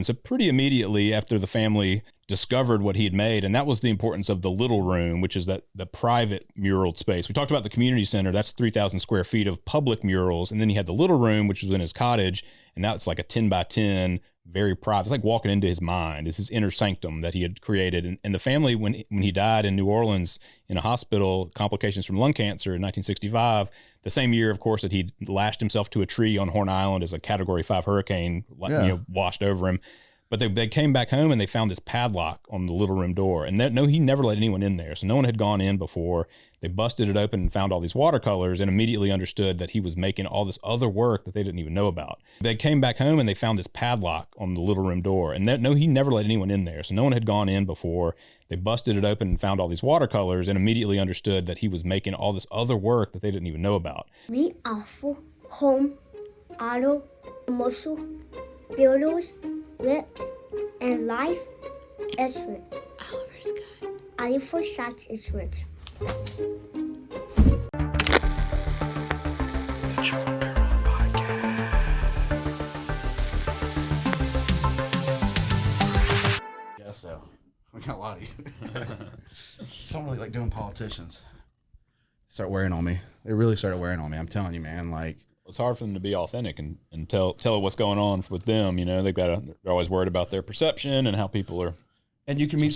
So pretty immediately after the family discovered what he had made, and that was the importance of the little room, which is that the private muraled space. We talked about the community center. That's 3,000 square feet of public murals. And then he had the little room, which was in his cottage. And now it's like a 10 by 10, very private. It's like walking into his mind. It's his inner sanctum that he had created. And the family, when he died in New Orleans in a hospital, complications from lung cancer in 1965, the same year, of course, that he lashed himself to a tree on Horn Island as a Category 5 hurricane washed over him. But they came back home and they found this padlock on the little room door. And he never let anyone in there. So no one had gone in before. They busted it open and found all these watercolors and immediately understood that he was making all this other work that they didn't even know about. They came back home and they found this padlock on the little room door. And he never let anyone in there. So no one had gone in before. They busted it open and found all these watercolors and immediately understood that he was making all this other work that they didn't even know about. Me, awful, home, auto, muscle, builders, lips, and life is rich. Oliver's good. Oliver Shots is rich. The Jordan Neuron Podcast. Yes, so we got a lot of you. Some really like doing politicians. Start wearing on me. They really started wearing on me. I'm telling you, man. Like, It's hard for them to be authentic and tell what's going on with them. You know, they're always worried about their perception and how people are. and you can meet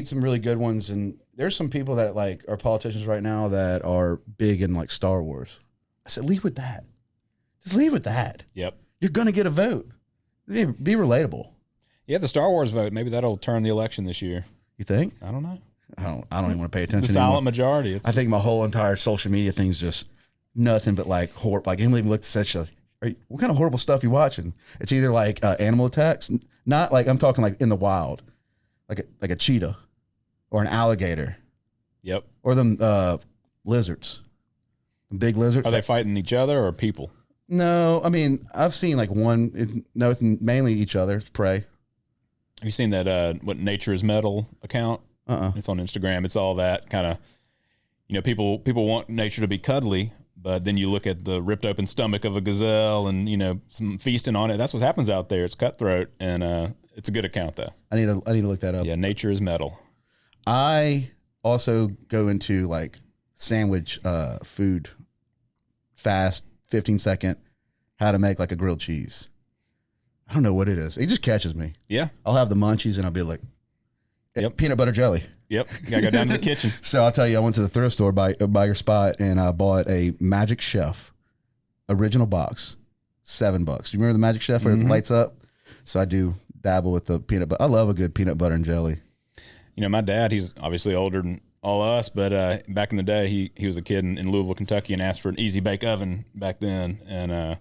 some really good ones. And there's some people that like are politicians right now that are big in like Star Wars. I said, leave with that. Just leave with that. Yep. You're going to get a vote. Be relatable. Yeah, the Star Wars vote. Maybe that'll turn the election this year. You think? I don't know. I don't even want to pay attention. The silent anymore. majority. I think my whole entire social media thing's just nothing but like horror. Like Emily looked at such a, what kind of horrible stuff you watching? It's either like animal attacks, not like I'm talking like in the wild, like a cheetah or an alligator. Yep. Or them lizards, big lizards. Are they fighting each other or people? No, I mean I've seen like one. It's mainly each other. It's prey. Have you seen that? What Nature is Metal account? It's on Instagram. It's all that kind of, people want nature to be cuddly, but then you look at the ripped open stomach of a gazelle and, some feasting on it. That's what happens out there. It's cutthroat, and it's a good account though. I need to look that up. Yeah, Nature is Metal. I also go into like sandwich food, fast, 15-second, how to make like a grilled cheese. I don't know what it is. It just catches me. Yeah. I'll have the munchies and I'll be like, Yep. Peanut butter jelly. Yep. You gotta go down to the kitchen. So I'll tell you, I went to the thrift store by your spot and I bought a Magic Chef original box, $7. You remember the Magic Chef where it lights up? So I do dabble with the peanut butter. I love a good peanut butter and jelly. My dad, he's obviously older than all of us, but back in the day, he was a kid in Louisville, Kentucky, and asked for an easy bake oven back then. And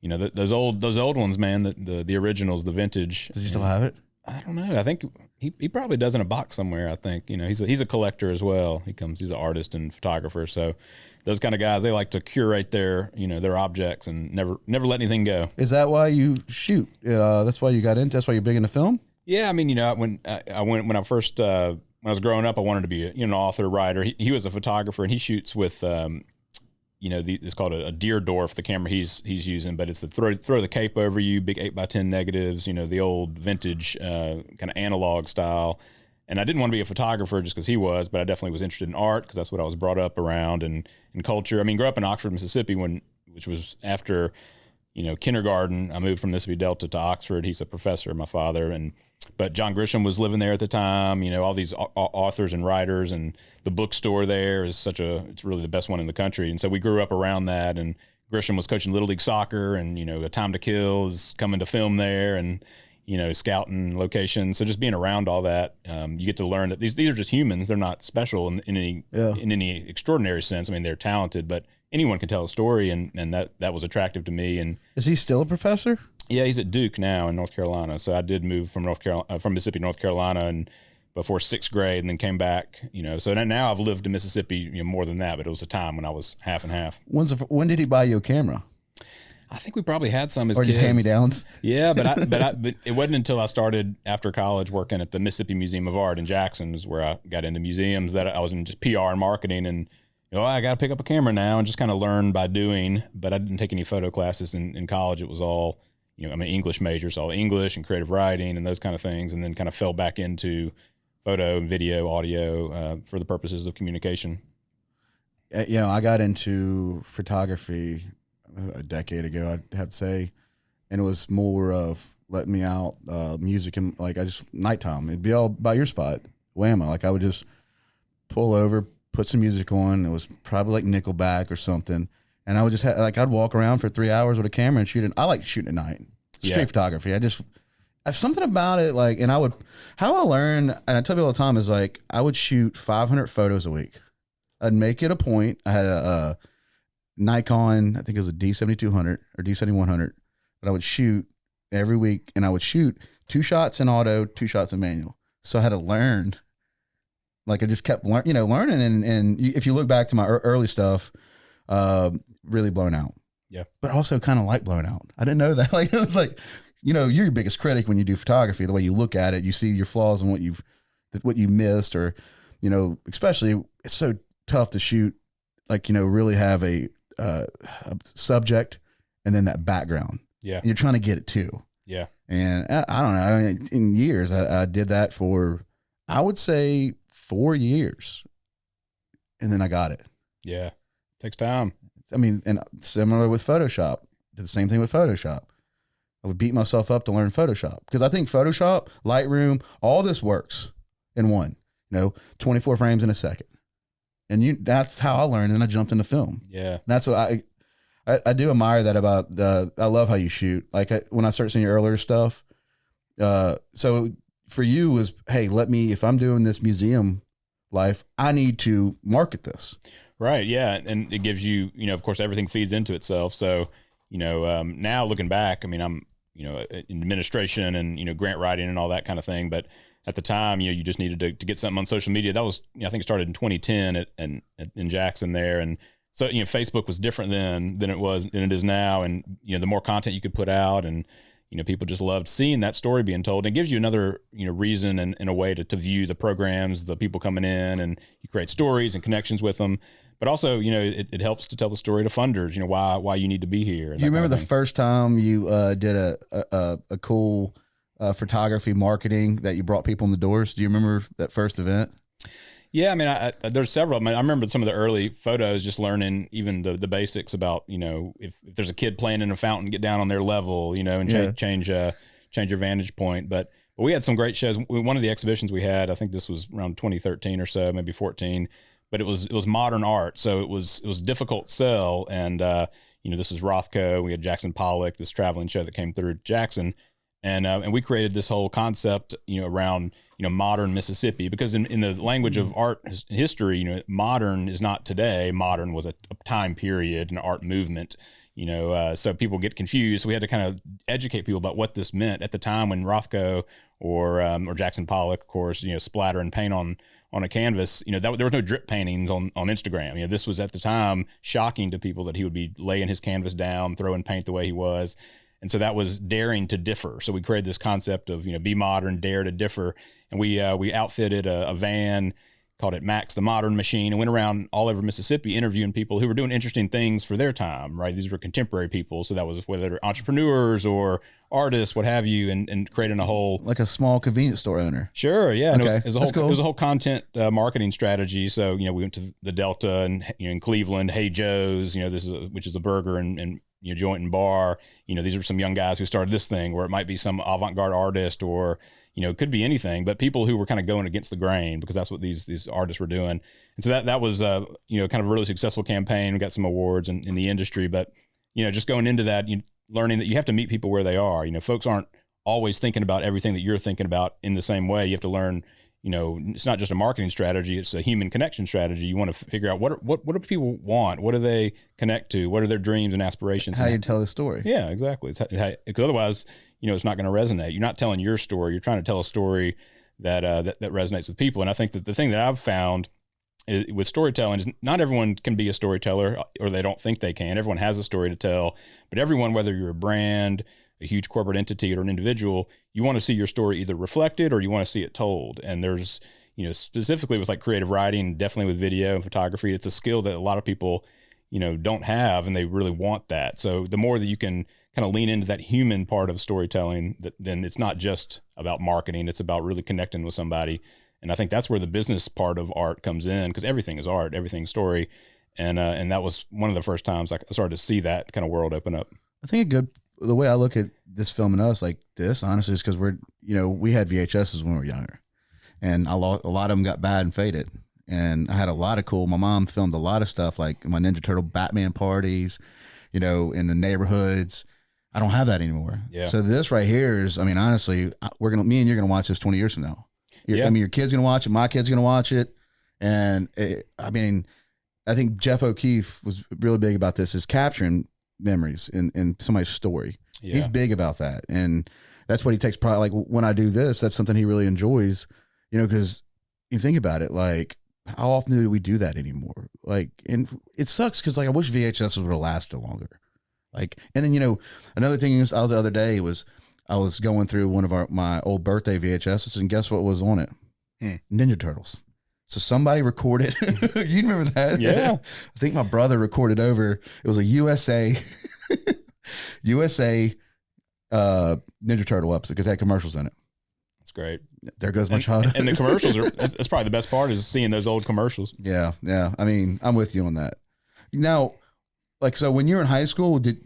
those old ones, man, the originals, the vintage. Does he still have it? I don't know. I think he probably does in a box somewhere. I think he's a collector as well. He's an artist and photographer. So those kind of guys, they like to curate their objects and never let anything go. Is that why you shoot? That's why you got into. That's why you're big into film. Yeah, I mean, when I was growing up, I wanted to be an author, writer. He was a photographer, and he shoots with it's called a Deerdorf, the camera he's using, but it's the throw the cape over you, big 8x10 negatives, the old vintage kind of analog style. And I didn't want to be a photographer just because he was, but I definitely was interested in art because that's what I was brought up around, and culture. I mean, grew up in Oxford, Mississippi, which was after kindergarten. I moved from Mississippi Delta to Oxford. He's a professor, my father, but John Grisham was living there at the time. All these authors and writers, and the bookstore there is it's really the best one in the country. And so we grew up around that. And Grisham was coaching Little League soccer, and A Time to Kill is coming to film there, and scouting locations. So just being around all that, you get to learn that these are just humans. They're not special in any extraordinary sense. I mean, they're talented, but anyone can tell a story, and that was attractive to me. And is he still a professor? Yeah, he's at Duke now in North Carolina. So I did move from Mississippi to North Carolina, and before 6th grade, and then came back. So now I've lived in Mississippi more than that, but it was a time when I was half and half. When did he buy you a camera? I think we probably had some as kids. Or just hand-me-downs? Yeah, but it wasn't until I started after college working at the Mississippi Museum of Art in Jackson is where I got into museums, that I was in just PR and marketing, and I got to pick up a camera now and just kind of learn by doing. But I didn't take any photo classes in college. It was all I'm an English major, so all English and creative writing and those kind of things, and then kind of fell back into photo and video, audio for the purposes of communication. I got into photography a decade ago, I'd have to say, and it was more of letting me out, music, and like I just nighttime. It'd be all by your spot, whammo. Like I would just pull over, put some music on. It was probably like Nickelback or something, and I would just I'd walk around for 3 hours with a camera and shoot it. I like shooting at night, street photography. I have something about it, like, and how I learned, and I tell people all the time, is like I would shoot 500 photos a week. I'd make it a point. I had a Nikon, I think it was a D7200 or D7100, that I would shoot every week, and I would shoot 2 shots in auto, 2 shots in manual. So I had to learn. Like I just kept learning, and if you look back to my early stuff, really blown out. Yeah, but also kind of like blown out. I didn't know that. Like it was like, you're your biggest critic when you do photography. The way you look at it, you see your flaws and what you missed, or especially it's so tough to shoot, like really have a subject and then that background. Yeah, and you're trying to get it too. Yeah, and I don't know. I mean, in years, I did that for, I would say, 4 years, and then I got it. Yeah, takes time. I mean, and similar with Photoshop. Did the same thing with Photoshop. I would beat myself up to learn Photoshop because I think Photoshop, Lightroom, all this works in one. 24 frames in a second, and that's how I learned. And then I jumped into film. Yeah, and that's what I do admire that about I love how you shoot. Like when I started seeing your earlier stuff. So for you was, hey, if I'm doing this museum life, I need to market this. Right. Yeah. And it gives you, of course, everything feeds into itself. So, now looking back, I mean, I'm, in administration and, grant writing and all that kind of thing. But at the time, you just needed to get something on social media. That was, I think it started in 2010 in Jackson there. And so, Facebook was different then than it is now. And, the more content you could put out, and, people just loved seeing that story being told. And it gives you another, reason and a way to view the programs, the people coming in, and you create stories and connections with them. But also, it helps to tell the story to funders, why you need to be here. Do you remember the first time you did a cool photography marketing that you brought people in the doors? Do you remember that first event? Yeah, I mean, there's several. I remember some of the early photos, just learning even the basics about, if there's a kid playing in a fountain, get down on their level, and change your vantage point. But we had some great shows. One of the exhibitions we had, I think this was around 2013 or so, maybe 14. But it was modern art, so it was difficult to sell. And this is Rothko. We had Jackson Pollock, this traveling show that came through Jackson, and we created this whole concept around modern Mississippi, because in the language of art history, modern is not today. Modern was a time period, an art movement. So people get confused. So we had to kind of educate people about what this meant at the time when Rothko or Jackson Pollock, of course, splatter and paint on a canvas, there was no drip paintings on Instagram. This was at the time shocking to people that he would be laying his canvas down, throwing paint the way he was. And so that was daring to differ. So we created this concept of, be modern, dare to differ. And we outfitted a van, called it Max the Modern Machine, and went around all over Mississippi interviewing people who were doing interesting things for their time, right? These were contemporary people. So that was whether they're entrepreneurs or artists, what have you, and creating a whole... Like a small convenience store owner. Sure, yeah. And it was a whole content marketing strategy. So, we went to the Delta and in Cleveland, Hey Joe's, which is a burger and joint and bar. These are some young guys who started this thing, or it might be some avant-garde artist, or it could be anything, but people who were kind of going against the grain, because that's what these artists were doing. And so that was kind of a really successful campaign. We got some awards in the industry, but just going into that, learning that you have to meet people where they are. Folks aren't always thinking about everything that you're thinking about in the same way. You have to learn, it's not just a marketing strategy, it's a human connection strategy. You want to figure out what do people want? What do they connect to? What are their dreams and aspirations? How you tell the story. Yeah, exactly. Because otherwise, it's not going to resonate. You're not telling your story. You're trying to tell a story that resonates with people. And I think that the thing that I've found with storytelling is not everyone can be a storyteller, or they don't think they can. Everyone has a story to tell, but everyone, whether you're a brand, a huge corporate entity, or an individual, you want to see your story either reflected or you want to see it told. And there's, specifically with like creative writing, definitely with video and photography, it's a skill that a lot of people, don't have, and they really want that. So the more that you can kind of lean into that human part of storytelling, then it's not just about marketing. It's about really connecting with somebody. And I think that's where the business part of art comes in, because everything is art, everything's story. And that was one of the first times I started to see that kind of world open up. I think the way I look at this film and us like this, honestly, is because we had VHSs when we were younger, and a lot of them got bad and faded. And I had a lot of my mom filmed a lot of stuff like my Ninja Turtle Batman parties, in the neighborhoods. I don't have that anymore. Yeah. So this right here is, I mean, honestly, me and you're going to watch this 20 years from now. Yeah. I mean, your kid's going to watch it. My kid's going to watch it. And I think Jeff O'Keefe was really big about this, is capturing memories in somebody's story. Yeah. He's big about that. And that's what he takes pride. Like when I do this, that's something he really enjoys, because you think about it, like how often do we do that anymore? Like, and it sucks because like I wish VHS would have lasted longer. Like, and then, another thing I was the other day was I was going through one of my old birthday VHSs, and guess what was on it? Ninja Turtles. So somebody recorded. You remember that? Yeah. I think my brother recorded over. It was a USA Ninja Turtle episode because it had commercials in it. That's great. There goes my childhood. And the commercials that's probably the best part, is seeing those old commercials. Yeah. I mean, I'm with you on that. Now, like, so when you were in high school, did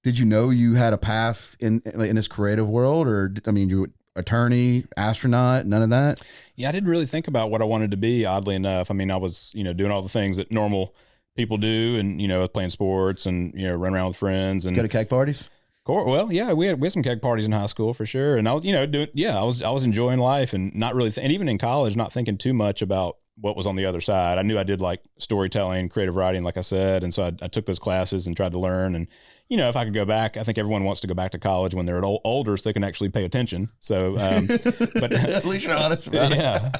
you know you had a path in this creative world, or you were attorney, astronaut, none of that? Yeah, I didn't really think about what I wanted to be, oddly enough. I mean, I was, doing all the things that normal people do, and, playing sports and, run around with friends and go to keg parties. Well, yeah, we had some keg parties in high school for sure. And I was, I was enjoying life and not really, and even in college, not thinking too much about what was on the other side. I knew I did like storytelling, creative writing, like I said. And so I took those classes and tried to learn. And, if I could go back, I think everyone wants to go back to college when they're older so they can actually pay attention. So, but at least you're honest about it. Yeah.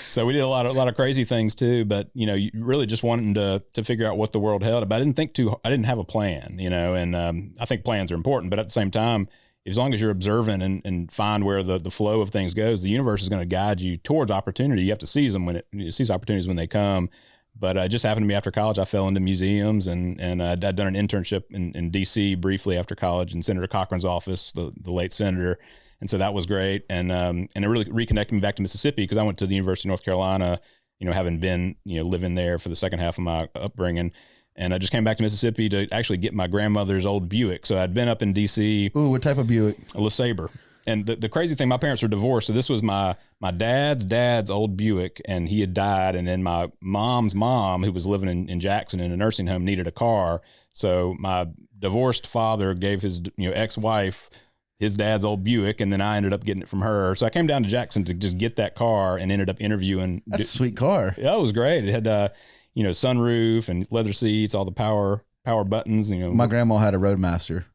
So we did a lot of crazy things too, but you really just wanting to figure out what the world held. But I didn't have a plan, and I think plans are important, but at the same time, as long as you're observant and find where the flow of things goes, the universe is going to guide you towards opportunity. You have to seize them seize opportunities when they come. But it just happened to me after college. I fell into museums, and I'd done an internship in D.C. briefly after college in Senator Cochran's office, the late senator. And so that was great. And it really reconnected me back to Mississippi, because I went to the University of North Carolina, having been, living there for the second half of my upbringing. And I just came back to Mississippi to actually get my grandmother's old Buick. So I'd been up in D.C. Ooh, what type of Buick? A LeSabre. And the crazy thing, my parents were divorced. So this was my dad's old Buick, and he had died. And then my mom's mom, who was living in Jackson in a nursing home, needed a car. So my divorced father gave his ex-wife his dad's old Buick, and then I ended up getting it from her. So I came down to Jackson to just get that car, and ended up interviewing. That's a sweet car. Yeah, it was great. It had sunroof and leather seats, all the power buttons. My grandma had a Roadmaster.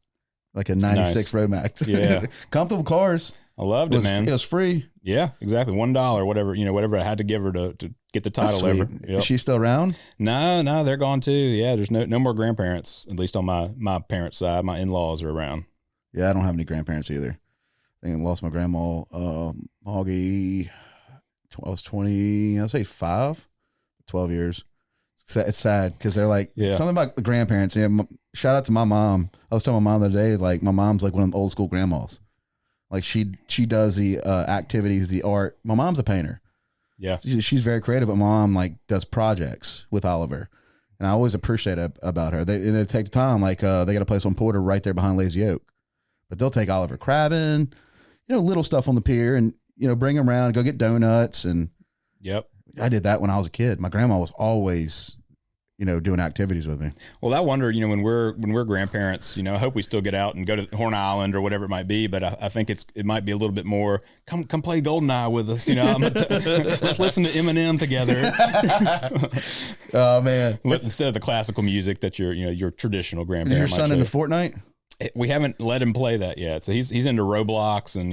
Like a 96 nice. Roadmax. Yeah. Comfortable cars. I loved it, man. It was free. Yeah, exactly. $1, whatever I had to give her to get the title over. Yep. Is she still around? No, they're gone too. Yeah, there's no more grandparents, at least on my parents' side. My in-laws are around. Yeah, I don't have any grandparents either. I think I lost my grandma, Augie, I was 20, I'd say 12 years. It's sad because they're like, something about the grandparents. Yeah, shout out to my mom. I was telling my mom the other day, like my mom's like one of them old school grandmas. Like she does the activities, the art. My mom's a painter. Yeah, she's very creative, but my mom like does projects with Oliver, and I always appreciate it about her. They take the time, like they got a place on Porter right there behind Lazy Oak, but they'll take Oliver crabbing, little stuff on the pier, and bring him around, go get donuts, and yep. I did that when I was a kid. My grandma was always, doing activities with me. Well, I wonder, when we're grandparents, I hope we still get out and go to Horn Island or whatever it might be. But I think it might be a little bit more. Come play GoldenEye with us. Let's listen to Eminem together. Oh man! Instead of the classical music that your traditional grandparent. Is your son into Fortnite? We haven't let him play that yet. So he's into Roblox and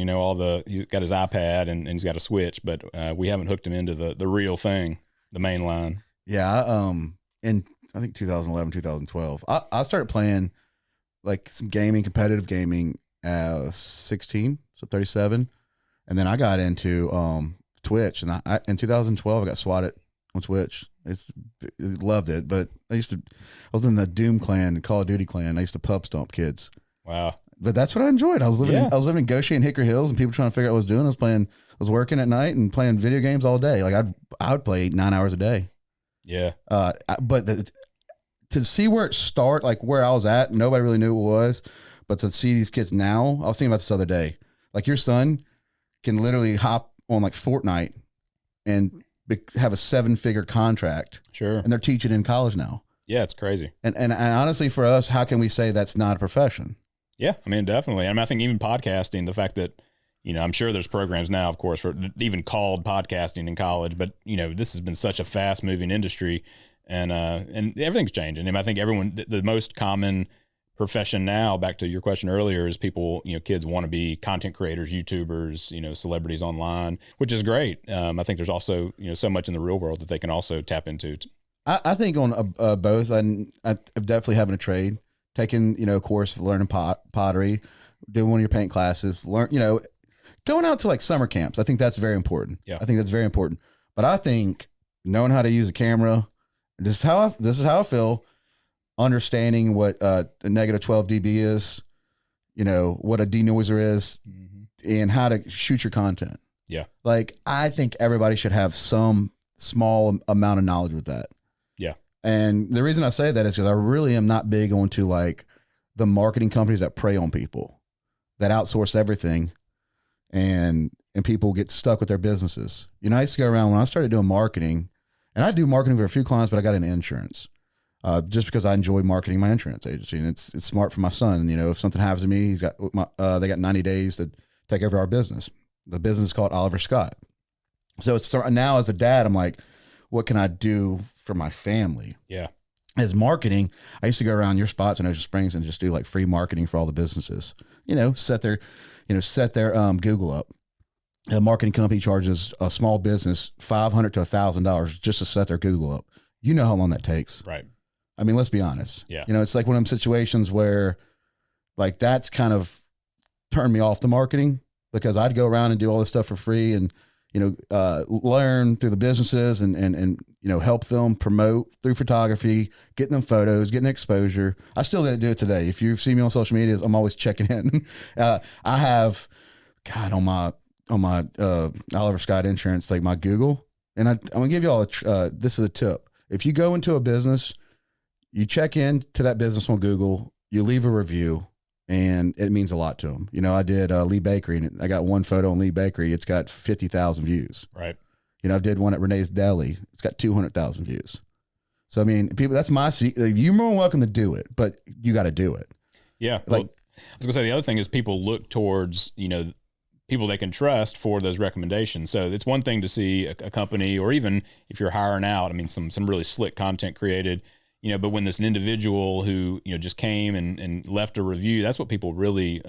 he's got his iPad and he's got a Switch, but we haven't hooked him into the real thing, the main line. Yeah, in I think 2011, 2012, I started playing like some competitive gaming at 16, so 37, and then I got into Twitch, and I in 2012 I got swatted on Twitch. Loved it, but I was in the Doom clan, the Call of Duty clan. I used to pub stomp kids. Wow. But that's what I enjoyed. I was living Yeah. I was living in Goshen and Hickory Hills, and people trying to figure out what I was doing. I was working at night and playing video games all day. Like I would play 8-9 hours a day. Yeah. To see where it start, like where I was at, nobody really knew what it was. But to see these kids now, I was thinking about this the other day. Like your son can literally hop on like Fortnite and have a 7-figure contract. Sure. And they're teaching in college now. Yeah, it's crazy. And honestly, for us, how can we say that's not a profession? Yeah, I mean, definitely. I mean, I think even podcasting, the fact that, I'm sure there's programs now, of course, for even called podcasting in college, but this has been such a fast moving industry, and everything's changing. And I think the most common profession now, back to your question earlier, is people, kids want to be content creators, YouTubers, celebrities online, which is great. I think there's also, so much in the real world that they can also tap into. I think on both, I'm definitely having a trade, taking, a course of learning pottery, doing one of your paint classes, going out to like summer camps. I think that's very important. Yeah. I think that's very important. But I think knowing how to use a camera, this is how I feel, understanding what a negative 12 dB is, what a denoiser is, and how to shoot your content. Yeah. Like, I think everybody should have some small amount of knowledge with that. Yeah. And the reason I say that is because I really am not big onto like the marketing companies that prey on people, that outsource everything, and people get stuck with their businesses. I used to go around when I started doing marketing, and I do marketing for a few clients, but I got into insurance. Just because I enjoy marketing my insurance agency, and it's smart for my son. If something happens to me, they got 90 days to take over our business. The business is called Oliver Scott. So it's now as a dad, I'm like, what can I do for my family? Yeah. As marketing, I used to go around your spots in Ocean Springs and just do like free marketing for all the businesses. Set their Google up. A marketing company charges a small business $500 to $1,000 just to set their Google up. You know how long that takes, Right? I mean, let's be honest. Yeah. It's like one of them situations where like that's kind of turned me off the marketing, because I'd go around and do all this stuff for free and, learn through the businesses and help them promote through photography, getting them photos, getting exposure. I still didn't do it today. If you see me on social media, I'm always checking in. I have, God, on my Oliver Scott Insurance, like my Google, and I'm going to give you all this is a tip. If you go into a business, you check in to that business on Google, you leave a review, and it means a lot to them. I did Lee Bakery, and I got one photo on Lee Bakery. It's got 50,000 views. Right. I did one at Renee's Deli. It's got 200,000 views. So, I mean, people, that's my secret. You're more welcome to do it, but you got to do it. Yeah. Like, I was gonna say, the other thing is people look towards, people they can trust for those recommendations. So it's one thing to see a company, or even if you're hiring out, I mean, some really slick content created, but when there's an individual who, just came and left a review, that's what people really,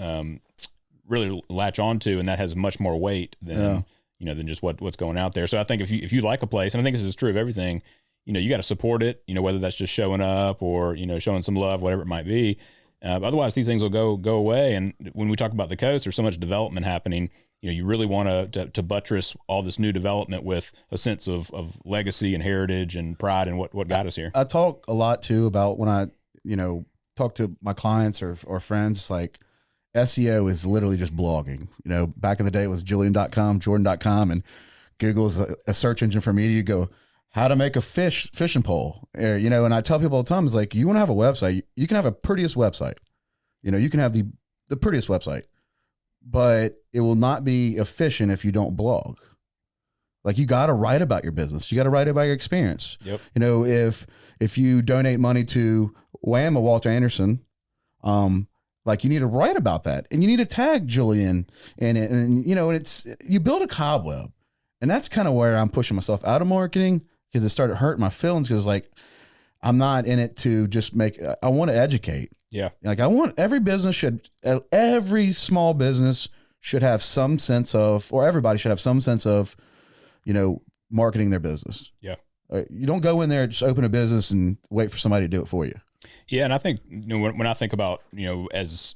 really latch onto. And that has much more weight than, than just what's going out there. So I think if you like a place, and I think this is true of everything, you got to support it, whether that's just showing up or, showing some love, whatever it might be. Otherwise, these things will go away. And when we talk about the coast, there's so much development happening. You really want to buttress all this new development with a sense of legacy and heritage and pride in what got us here. I talk a lot too about when I, talk to my clients or friends, like SEO is literally just blogging. Back in the day it was Julian.com, Jordan.com, and Google is a search engine for media. You go, how to make a fishing pole, and I tell people all the time, it's like, you want to have a website, you can have a prettiest website, you can have the prettiest website, but it will not be efficient if you don't blog. Like, you got to write about your business. You got to write about your experience. Yep. If you donate money to Wham or Walter Anderson, like, you need to write about that, and you need to tag Julian and it's, you build a cobweb, and that's kind of where I'm pushing myself out of marketing, because it started hurting my feelings, because like, I'm not in it to just I want to educate. Yeah. Like, I want every small business should have some sense of, or everybody should have some sense of, marketing their business. Yeah. You don't go in there, just open a business and wait for somebody to do it for you. Yeah. And I think, when I think about, as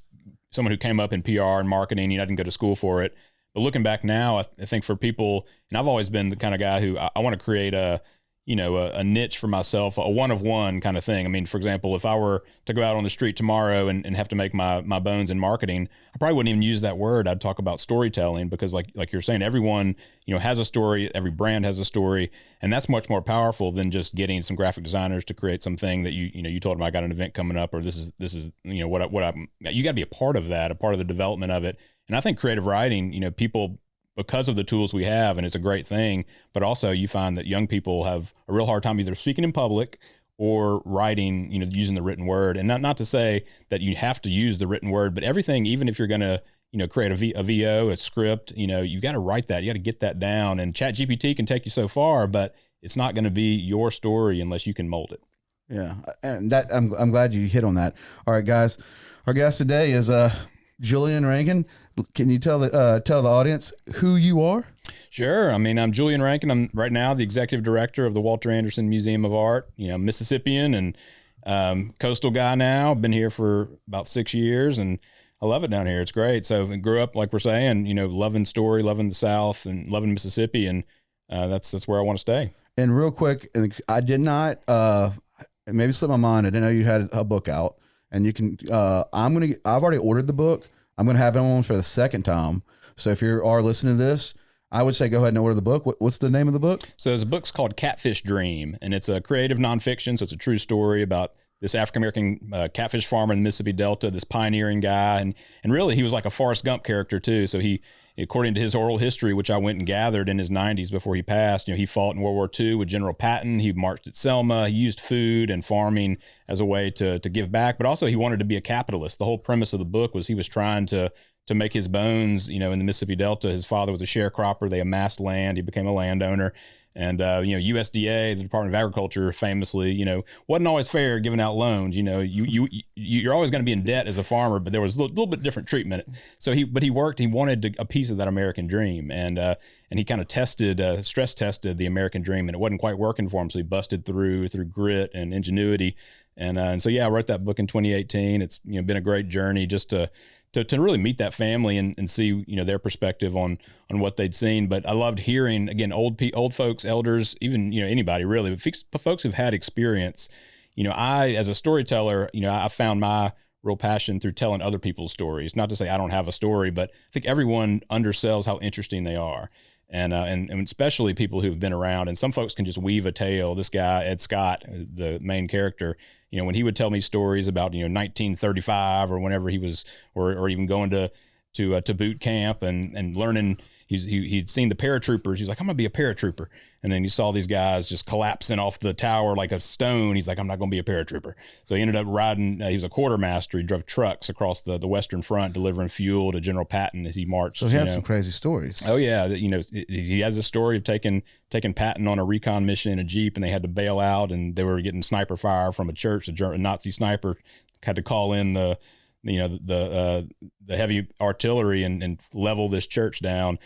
someone who came up in PR and marketing, I didn't go to school for it, but looking back now, I think for people, and I've always been the kind of guy who I want to create a a niche for myself, a one of one kind of thing. I mean, for example, if I were to go out on the street tomorrow and have to make my bones in marketing, I probably wouldn't even use that word. I'd talk about storytelling, because like you're saying, everyone, has a story, every brand has a story, and that's much more powerful than just getting some graphic designers to create something that you told them, I got an event coming up, or this is what I'm, you got to be a part of that, a part of the development of it. And I think creative writing, people, because of the tools we have, and it's a great thing, but also you find that young people have a real hard time either speaking in public or writing, using the written word. And not to say that you have to use the written word, but everything, even if you're going to, create a VO, a script, you've got to write that. You got to get that down. And ChatGPT can take you so far, but it's not going to be your story unless you can mold it. Yeah. And that, I'm glad you hit on that. All right, guys, our guest today is, Julian Rankin. Can you tell the audience who you are? Sure. I mean, I'm Julian Rankin. I'm right now the executive director of the Walter Anderson Museum of Art. Mississippian and coastal guy now. Been here for about 6 years, and I love it down here. It's great. So I grew up, like we're saying, loving story, loving the South, and loving Mississippi, and that's where I want to stay. And real quick, I did not maybe slipped my mind. I didn't know you had a book out. And you can, I've already ordered the book. I'm going to have it on for the second time. So if you are listening to this, I would say go ahead and order the book. What's the name of the book? So the book's called Catfish Dream, and it's a creative nonfiction. So it's a true story about this African-American catfish farmer in the Mississippi Delta, this pioneering guy. And really, he was like a Forrest Gump character too. So he, according to his oral history, which I went and gathered in his 90s before he passed, he fought in World War II with General Patton. He marched at Selma. He used food and farming as a way to give back, but also he wanted to be a capitalist. The whole premise of the book was he was trying to make his bones, in the Mississippi Delta. His father was a sharecropper. They amassed land. He became a landowner. And, USDA, the Department of Agriculture, famously, wasn't always fair giving out loans. You're always going to be in debt as a farmer, but there was a little bit different treatment. So he wanted a piece of that American dream. And he kind of stress tested the American dream, and it wasn't quite working for him. So he busted through grit and ingenuity. And so, I wrote that book in 2018. It's, been a great journey just to really meet that family and see, their perspective on what they'd seen. But I loved hearing, again, old folks, elders, even, anybody really, but folks who've had experience. I, as a storyteller, I found my real passion through telling other people's stories. Not to say I don't have a story, but I think everyone undersells how interesting they are. And especially people who've been around, and some folks can just weave a tale. This guy, Ed Scott, the main character, when he would tell me stories about, 1935 or whenever he was, or even going to boot camp and learning, he'd seen the paratroopers. He's like, I'm going to be a paratrooper. And then he saw these guys just collapsing off the tower like a stone. He's like, I'm not going to be a paratrooper. So he ended up riding, he was a quartermaster. He drove trucks across the Western Front, delivering fuel to General Patton as he marched. So he had some crazy stories. Oh yeah. He has a story of taking Patton on a recon mission in a Jeep, and they had to bail out, and they were getting sniper fire from a church. A Nazi sniper had to call in the heavy artillery and level this church down.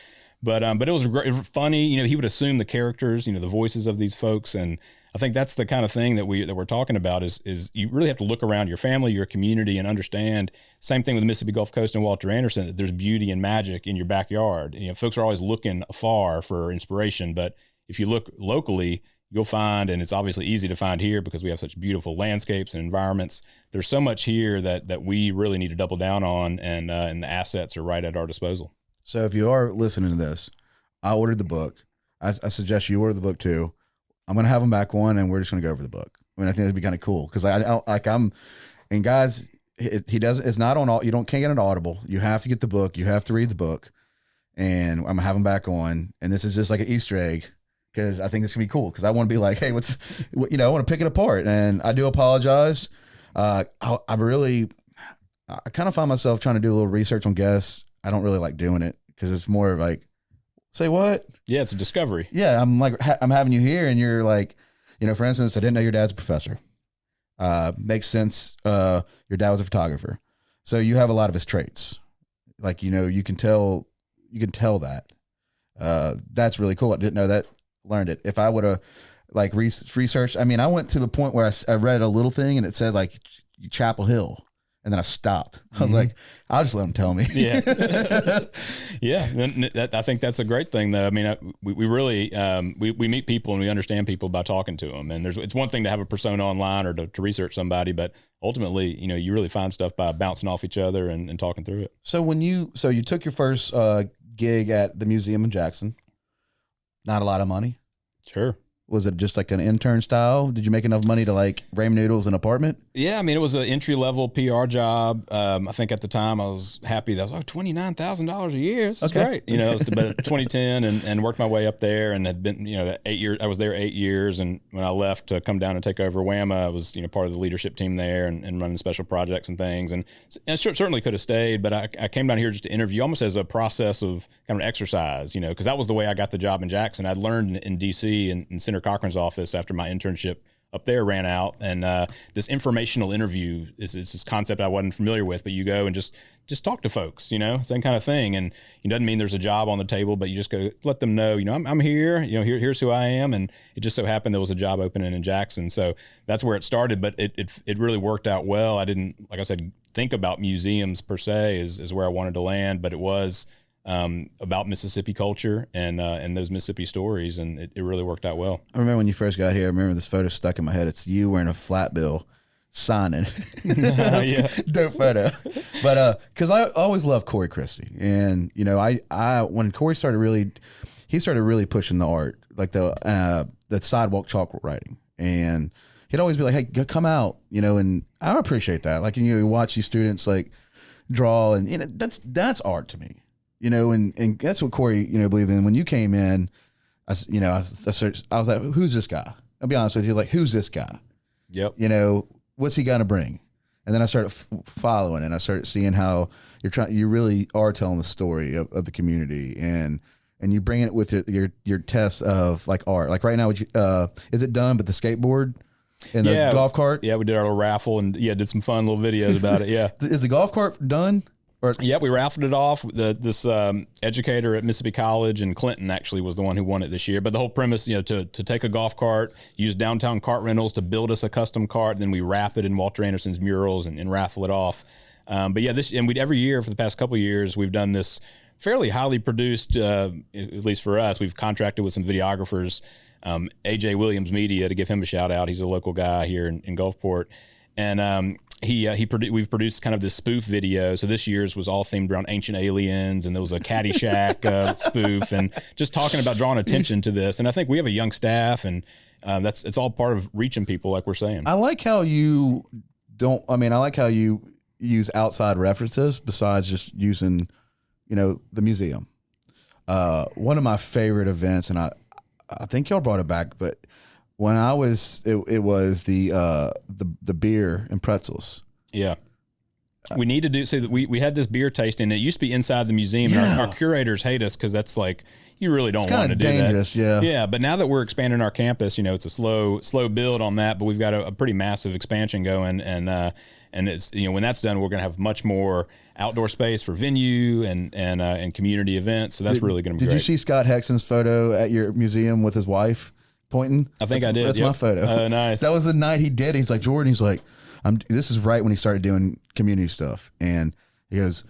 But it was funny. He would assume the characters, the voices of these folks, and I think that's the kind of thing that we're talking about. Is you really have to look around your family, your community, and understand. Same thing with the Mississippi Gulf Coast and Walter Anderson. That there's beauty and magic in your backyard. Folks are always looking afar for inspiration, but if you look locally, you'll find, and it's obviously easy to find here because we have such beautiful landscapes and environments. There's so much here that we really need to double down on, and the assets are right at our disposal. So if you are listening to this, I ordered the book. I suggest you order the book too. I'm going to have him back on, and we're just going to go over the book. I mean, I think it'd be kind of cool because and guys, it's not on all, can't get an Audible. You have to get the book. You have to read the book, and I'm going to have him back on. And this is just like an Easter egg, because I think it's gonna be cool. Because I want to be like, hey, I want to pick it apart. And I do apologize. I kind of find myself trying to do a little research on guests. I don't really like doing it because it's more like, say what? Yeah, it's a discovery. Yeah, I'm like, I'm having you here, and you're like, for instance, I didn't know your dad's a professor. Makes sense. Your dad was a photographer, so you have a lot of his traits. Like, you can tell that. That's really cool. I didn't know that. Learned it. If I would have researched, I mean, I went to the point where I read a little thing and it said like Chapel Hill, And then I stopped. I was like, I'll just let them tell me. Yeah. Yeah. And I think that's a great thing, though. I mean, we really, we meet people and we understand people by talking to them. And it's one thing to have a persona online or to research somebody, but ultimately, you really find stuff by bouncing off each other and talking through it. So you took your first gig at the museum in Jackson, not a lot of money. Sure. Was it just like an intern style? Did you make enough money to like ramen noodles an apartment? Yeah, I mean, it was an entry-level PR job. I think at the time I was happy that I was $29,000 a year. This is great. It was about 2010 and worked my way up there and had been, 8 years. I was there 8 years. And when I left to come down and take over WAMA, I was, part of the leadership team there and running special projects and things. And certainly could have stayed, but I came down here just to interview almost as a process of kind of exercise, because that was the way I got the job in Jackson. I'd learned in D.C. in Senator Cochran's office after my internship up there ran out, and this informational interview is this concept I wasn't familiar with, but you go and just talk to folks, same kind of thing. And it doesn't mean there's a job on the table, but you just go let them know, I'm here, here's who I am. And it just so happened there was a job opening in Jackson. So that's where it started, but it really worked out well. I didn't, like I said, think about museums per se is where I wanted to land, but it was about Mississippi culture and those Mississippi stories, and it really worked out well. I remember when you first got here. I remember this photo stuck in my head. It's you wearing a flat bill, signing. Yeah, dope photo. But because I always loved Corey Christie, and I when Corey started really pushing the art, like the sidewalk chalk writing, and he'd always be like, "Hey, come out," and I appreciate that. Like you watch these students like draw, and that's art to me. And that's what Corey, believed in. When you came in, I was like, who's this guy? I'll be honest with you, like, who's this guy? Yep. What's he going to bring? And then I started following, and I started seeing how you really are telling the story of the community, and you bring it with your test of like art. Like right now, is it done? But the skateboard and the golf cart? Yeah, we did our little raffle and did some fun little videos about it. Yeah. Is the golf cart done? Yeah, we raffled it off. This educator at Mississippi College in Clinton actually was the one who won it this year. But the whole premise, to take a golf cart, use downtown cart rentals to build us a custom cart, and then we wrap it in Walter Anderson's murals and raffle it off. But yeah, every year for the past couple of years, we've done this fairly highly produced, at least for us. We've contracted with some videographers, AJ Williams Media, to give him a shout out. He's a local guy here in Gulfport, and we've produced kind of this spoof video. So this year's was all themed around ancient aliens, and there was a Caddyshack spoof, and just talking about drawing attention to this. And I think we have a young staff, and it's all part of reaching people, like we're saying. I like how you use outside references besides just using, the museum. One of my favorite events, and I think y'all brought it back, but when I was, it was the beer and pretzels. Yeah. We need to do, so that we had this beer tasting. It used to be inside the museum, and our curators hate us because that's like, you really don't want to do dangerous, that. Yeah. But now that we're expanding our campus, it's a slow build on that, but we've got a pretty massive expansion going. And it's, when that's done, we're going to have much more outdoor space for venue and community events. So that's really going to be great. Did you see Scott Hexon's photo at your museum with his wife pointing? I think I did. That's my photo. Oh, nice. That was the night he did. He's like, Jordan, he's like, this is right when he started doing community stuff. And he goes,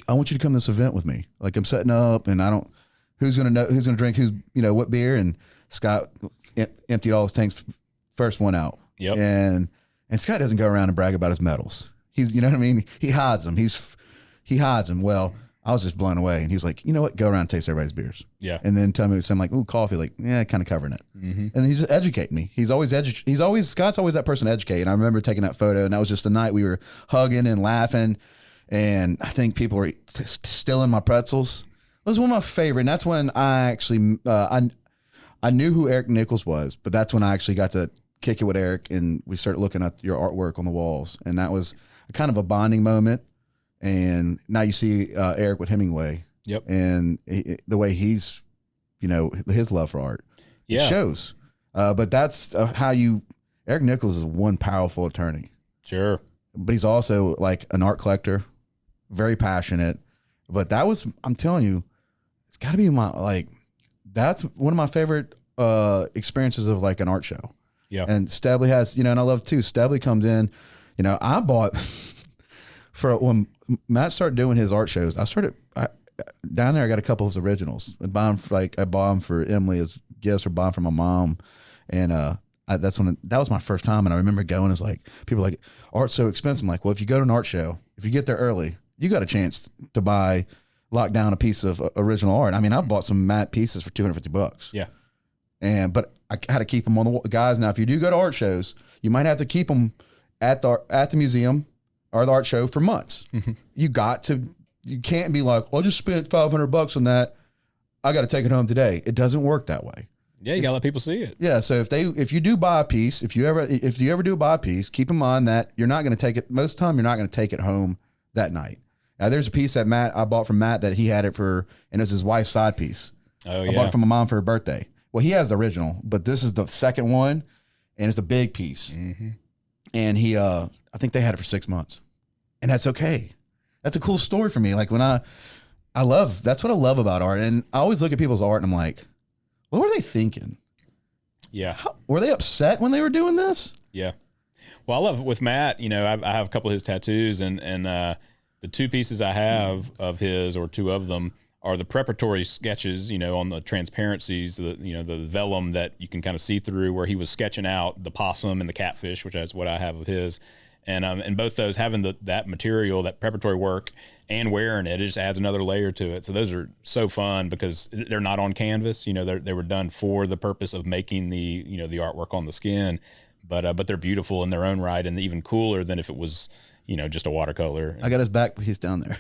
I want you to come to this event with me. Like, I'm setting up, and who's going to drink, what beer. And Scott emptied all his tanks, first one out. Yep. And Scott doesn't go around and brag about his medals. He's, you know what I mean? He hides them. He hides them. Well, I was just blown away. And he's like, you know what? Go around and taste everybody's beers. Yeah. And then tell me something like, ooh, coffee. Like, yeah, kind of covering it. Mm-hmm. And then he just educate me. Scott's always that person to educate. And I remember taking that photo, and that was just the night we were hugging and laughing. And I think people were stealing my pretzels. It was one of my favorite. And that's when I actually, I knew who Eric Nichols was, but that's when I actually got to kick it with Eric, and we started looking at your artwork on the walls. And that was kind of a bonding moment. And now you see Eric with Hemingway. Yep. And the way he's, his love for art. Yeah. It shows. But that's Eric Nichols is one powerful attorney. Sure. But he's also like an art collector, very passionate. But I'm telling you, it's got to be that's one of my favorite experiences of like an art show. Yeah. And Stebley has, and I love too, Stebley comes in, I bought for when Matt started doing his art shows, down there. I got a couple of his originals. I bought them for Emily as gifts, or bought them for my mom, and that was my first time. And I remember going, it's like people are like, art's so expensive. I'm like, well, if you go to an art show, if you get there early, you got a chance to lock down a piece of original art. I mean, I bought some Matt pieces for $250. Yeah. But I had to keep them on the guys. Now, if you do go to art shows, you might have to keep them at the museum or the art show for months. You can't be like, I just spent $500 on that, I got to take it home today. It doesn't work that way. Yeah, you gotta let people see it. Yeah, so if you do buy a piece, if you ever do buy a piece, keep in mind that you're not going to take it. Most of the time, you're not going to take it home that night. Now, there's a piece that I bought from Matt that he had it for, and it's his wife's side piece. Oh yeah, I bought it from my mom for her birthday. Well, he has the original, but this is the second one, and it's the big piece. And he, I think they had it for 6 months, and that's okay. That's a cool story for me. Like when that's what I love about art, and I always look at people's art and I'm like, what were they thinking? Yeah. Were they upset when they were doing this? Yeah. Well, I love with Matt, I have a couple of his tattoos, and the two pieces I have of his, or two of them, are the preparatory sketches, on the transparencies, the vellum that you can kind of see through, where he was sketching out the possum and the catfish, which is what I have of his. And both those, having that material, that preparatory work, and wearing it just adds another layer to it. So those are so fun because they're not on canvas. They were done for the purpose of making the artwork on the skin, but they're beautiful in their own right, and even cooler than if it was just a watercolor. I got his back piece down there.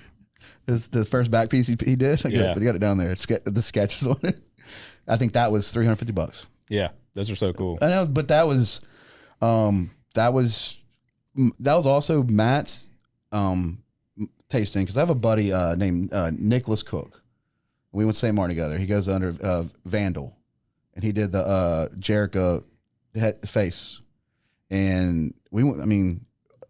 The first back piece he did. I got it down there. The sketches on it. I think that was $350. Yeah, those are so cool. I know, but that was also Matt's tasting, because I have a buddy named Nicholas Cook. We went to St. Martin together. He goes under Vandal, and he did the Jericho face, and we went. I mean,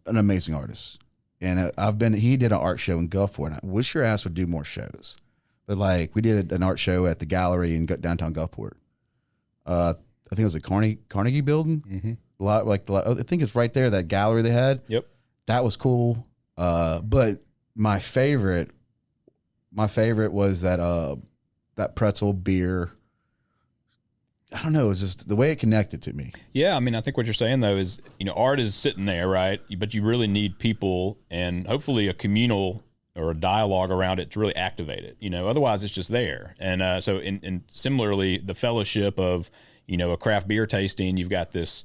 an amazing artist. And he did an art show in Gulfport, and I wish your ass would do more shows. But like, we did an art show at the gallery in downtown Gulfport. I think it was a Carnegie building. A lot, I think it's right there, that gallery they had. Yep. That was cool. But my favorite was that pretzel beer. I don't know. It was just the way it connected to me. Yeah. I mean, I think what you're saying though is, art is sitting there, right? But you really need people and hopefully a communal or a dialogue around it to really activate it. Otherwise it's just there. And so similarly, the fellowship of, a craft beer tasting, you've got this,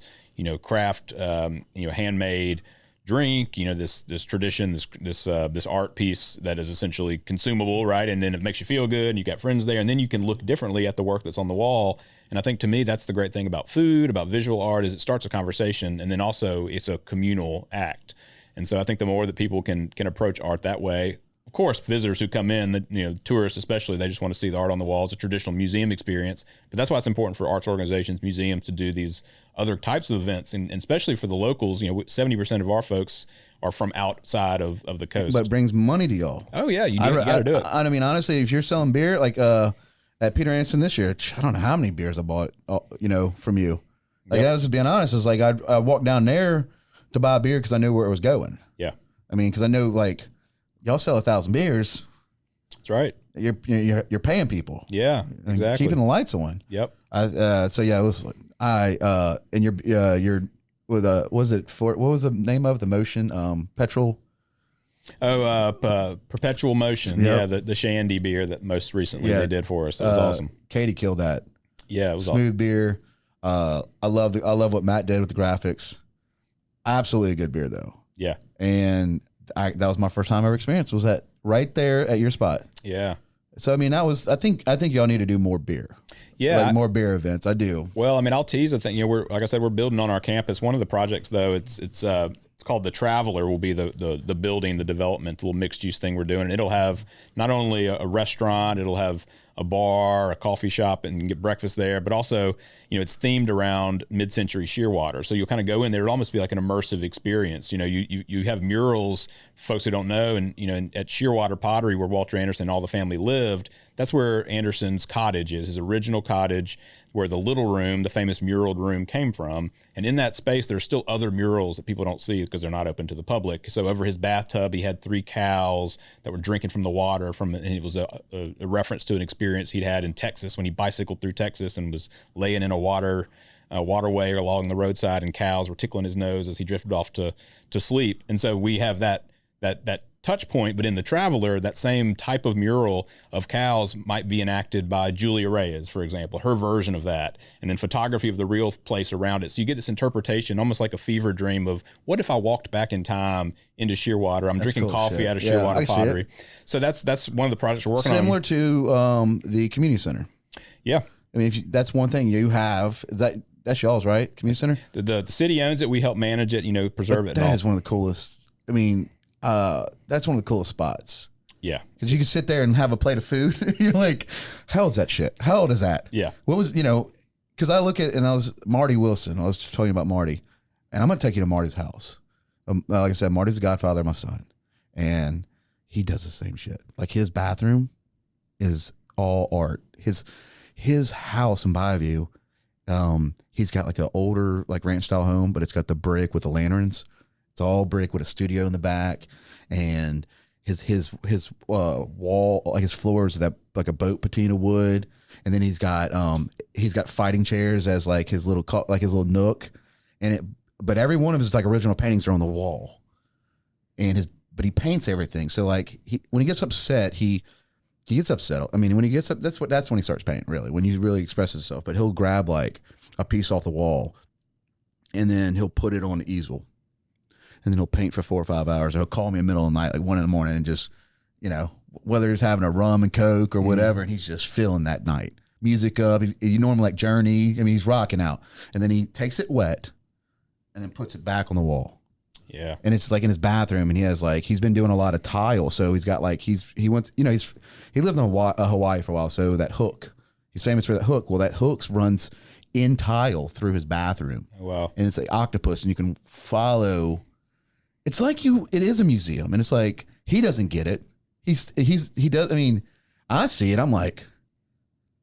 craft, handmade drink, this tradition, this art piece that is essentially consumable, right? And then it makes you feel good, and you got friends there, and then you can look differently at the work that's on the wall. And I think, to me, that's the great thing about food, about visual art, is it starts a conversation, and then also it's a communal act. And so I think the more that people can approach art that way, of course, visitors who come in, tourists especially, they just want to see the art on the wall. It's a traditional museum experience, but that's why it's important for arts organizations, museums, to do these other types of events, and especially for the locals. 70% of our folks are from outside of the coast. But it brings money to y'all. Oh yeah, you got to do it. I mean, honestly, if you're selling beer, like at Peter Anderson this year, I don't know how many beers I bought, from you. Like, I was just being honest. It's like I walked down there to buy a beer because I knew where it was going. Yeah. I mean, because I know, like, y'all sell 1,000 beers. That's right. You're paying people. Yeah, exactly. Keeping the lights on. Yep. So yeah, it was like and you're with what was the name of the motion? Petrol. Perpetual Motion. Yep. Yeah, the Shandy beer that most recently they did for us. That was awesome. Katie killed that. Yeah, it was smooth awesome. Beer. I love what Matt did with the graphics. Absolutely a good beer though. Yeah. And that was my first time ever experienced, was that right there at your spot. Yeah. So I mean, I think y'all need to do more beer. Yeah, like more beer events. I do. Well, I mean, I'll tease a thing. We're, like I said, we're building on our campus. One of the projects, though, it's called the Traveler. Will be the building, the development, little mixed use thing we're doing. It'll have not only a restaurant, it'll have a bar, a coffee shop, and you can get breakfast there. But also, it's themed around mid-century Shearwater. So you'll kind of go in there. It'll almost be like an immersive experience. You have murals, folks who don't know, and at Shearwater Pottery, where Walter Anderson and all the family lived. That's where Anderson's cottage is, his original cottage where the little room, the famous muraled room, came from. And in that space, there's still other murals that people don't see because they're not open to the public. So over his bathtub, he had 3 cows that were drinking from the water and it was a reference to an experience he'd had in Texas when he bicycled through Texas and was laying in a waterway along the roadside, and cows were tickling his nose as he drifted off to sleep. And so we have that touch point, but in the Traveler, that same type of mural of cows might be enacted by Julia Reyes, for example, her version of that, and then photography of the real place around it. So you get this interpretation, almost like a fever dream of, what if I walked back in time into Shearwater? I'm drinking coffee out of Shearwater pottery. So that's one of the projects we're working on. Similar to the community center. Yeah. I mean, that's one thing you have. That's y'all's, right? Community center? The city owns it. We help manage it, preserve it. That is one of the coolest. I mean, that's one of the coolest spots. Yeah. Because you can sit there and have a plate of food. You're like, how old's that shit? How old is that? Yeah. What was, because I look at, and I was Marty Wilson. I was telling you about Marty. And I'm going to take you to Marty's house. Like I said, Marty's the godfather of my son. And he does the same shit. Like, his bathroom is all art. His house in Bayview, he's got like an older, like ranch style home, but it's got the brick with the lanterns. It's all brick with a studio in the back, and his wall, like his floors, that like a boat patina wood, and then he's got fighting chairs as like his little nook, but every one of his like original paintings are on the wall, but he paints everything. So like when he gets upset, he gets upset. I mean, when he gets up, that's when he starts painting, really, when he really expresses himself. But he'll grab like a piece off the wall, and then he'll put it on the easel. And then he'll paint for 4 or 5 hours. He'll call me in the middle of the night, like 1 a.m, and just, whether he's having a rum and Coke or whatever, and he's just feeling that night. Music up. You normally like Journey. I mean, he's rocking out. And then he takes it wet and then puts it back on the wall. Yeah. And it's like in his bathroom, and he has like, he's been doing a lot of tile. So he's got like, he lived in Hawaii for a while. So that hook, he's famous for that hook. Well, that hook runs in tile through his bathroom. Oh, wow. And it's like octopus, and you can follow. It's like it is a museum, and it's like, he doesn't get it. He does. I mean, I see it. I'm like,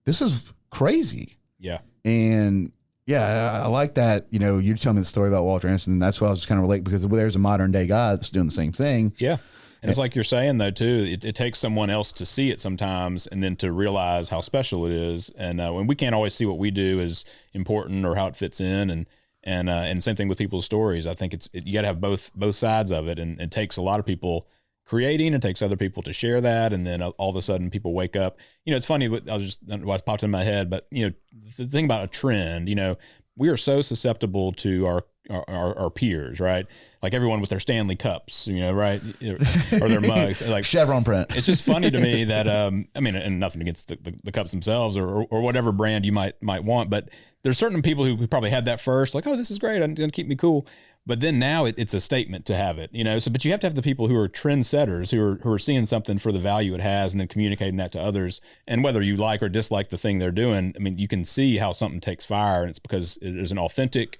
this is crazy. Yeah. And yeah, I like that. You're telling me the story about Walter Anderson, and that's why I was just kind of relate, because there's a modern day guy that's doing the same thing. Yeah. And it's like you're saying, though, too, it takes someone else to see it sometimes, and then to realize how special it is. And when we can't always see what we do as important or how it fits in, and same thing with people's stories. I think you got to have both sides of it, and it takes a lot of people creating, it takes other people to share that, and then all of a sudden people wake up. It's funny, what's popped in my head, but the thing about a trend, we are so susceptible to our peers, right? Like everyone with their Stanley cups, right, or their mugs, like Chevron print. It's just funny to me that and nothing against the cups themselves or whatever brand you might want, but there's certain people who probably had that first, like, oh, this is great, it's gonna keep me cool. But then now it's a statement to have it, So, but you have to have the people who are trendsetters, who are seeing something for the value it has, and then communicating that to others. And whether you like or dislike the thing they're doing, I mean, you can see how something takes fire, and it's because there's an authentic,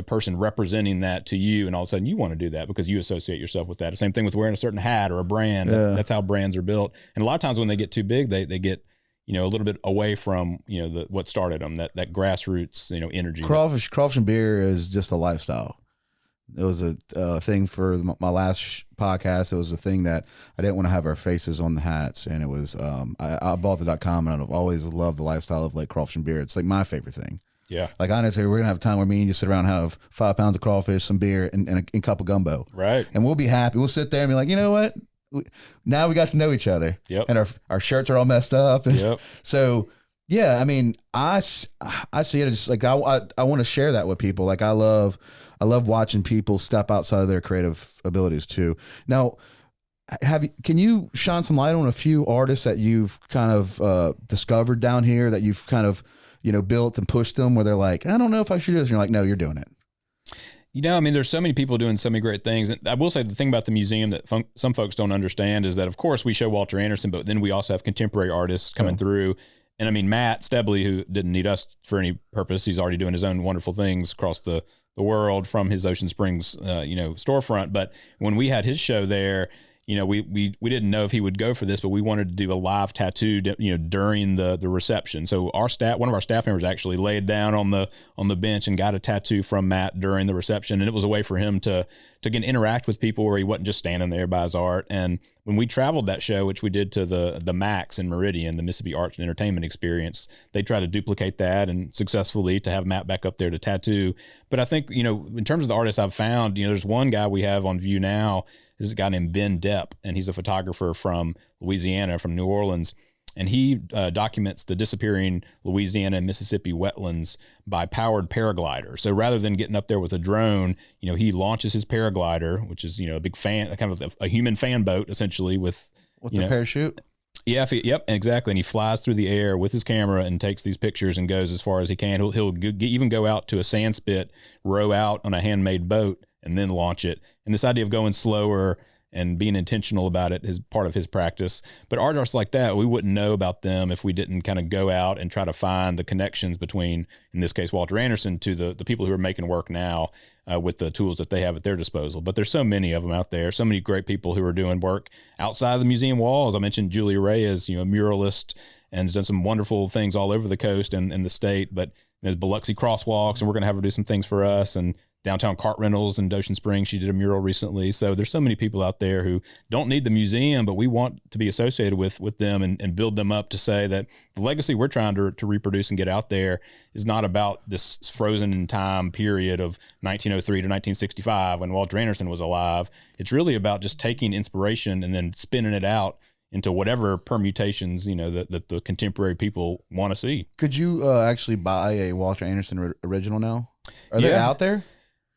person representing that to you, and all of a sudden you want to do that because you associate yourself with that. The same thing with wearing a certain hat or a brand. Yeah. That's how brands are built. And a lot of times when they get too big, they get a little bit away from what started them, that grassroots energy. Crawfish and beer is just a lifestyle. It was a thing for my last podcast. It was a thing that I didn't want to have our faces on the hats, and it was I bought the .com, and I've always loved the lifestyle of like crawfish and beer. It's like my favorite thing. Yeah. Like, honestly, we're gonna have a time where me and you sit around and have 5 pounds of crawfish, some beer, and a cup of gumbo. Right. And we'll be happy. We'll sit there and be like, you know what? Now we got to know each other. Yep. And our shirts are all messed up. And yep. So yeah, I mean, I see it as like I want to share that with people. Like I love watching people step outside of their creative abilities too. Now, can you shine some light on a few artists that you've kind of discovered down here, that you've kind of built and pushed them, where they're like, I don't know if I should do this, and you're like, no, you're doing it. I mean, there's so many people doing so many great things. And I will say the thing about the museum that some folks don't understand is that, of course, we show Walter Anderson, but then we also have contemporary artists coming through. And I mean, Matt Stebley, who didn't need us for any purpose, he's already doing his own wonderful things across the world from his Ocean Springs, storefront. But when we had his show there, we didn't know if he would go for this, but we wanted to do a live tattoo, during the reception. So one of our staff members actually laid down on the bench and got a tattoo from Matt during the reception. And it was a way for him to again, interact with people where he wasn't just standing there by his art. And when we traveled that show, which we did to the Max in Meridian, the Mississippi Arts and Entertainment Experience, they tried to duplicate that and successfully to have Matt back up there to tattoo. But I think, in terms of the artists I've found, there's one guy we have on view now. This is a guy named Ben Depp, and he's a photographer from Louisiana, from New Orleans. And he documents the disappearing Louisiana and Mississippi wetlands by powered paraglider. So rather than getting up there with a drone, he launches his paraglider, which is, a big fan, kind of a human fan boat, essentially, with the parachute. Yeah, yep, exactly. And he flies through the air with his camera and takes these pictures and goes as far as he can. He'll even go out to a sand spit, row out on a handmade boat, and then launch it. And this idea of going slower and being intentional about it is part of his practice. But artists like that, we wouldn't know about them if we didn't kind of go out and try to find the connections between, in this case, Walter Anderson, to the people who are making work now with the tools that they have at their disposal. But there's so many of them out there, so many great people who are doing work outside of the museum walls. I mentioned Julia Reyes, a muralist, and has done some wonderful things all over the coast and the state. But there's Biloxi crosswalks, and we're going to have her do some things for us. And Downtown Cart Rentals in Ocean Springs, she did a mural recently. So there's so many people out there who don't need the museum, but we want to be associated with them and build them up to say that the legacy we're trying to reproduce and get out there is not about this frozen in time period of 1903 to 1965 when Walter Anderson was alive. It's really about just taking inspiration and then spinning it out into whatever permutations, that the contemporary people want to see. Could you actually buy a Walter Anderson original now? Are they out there?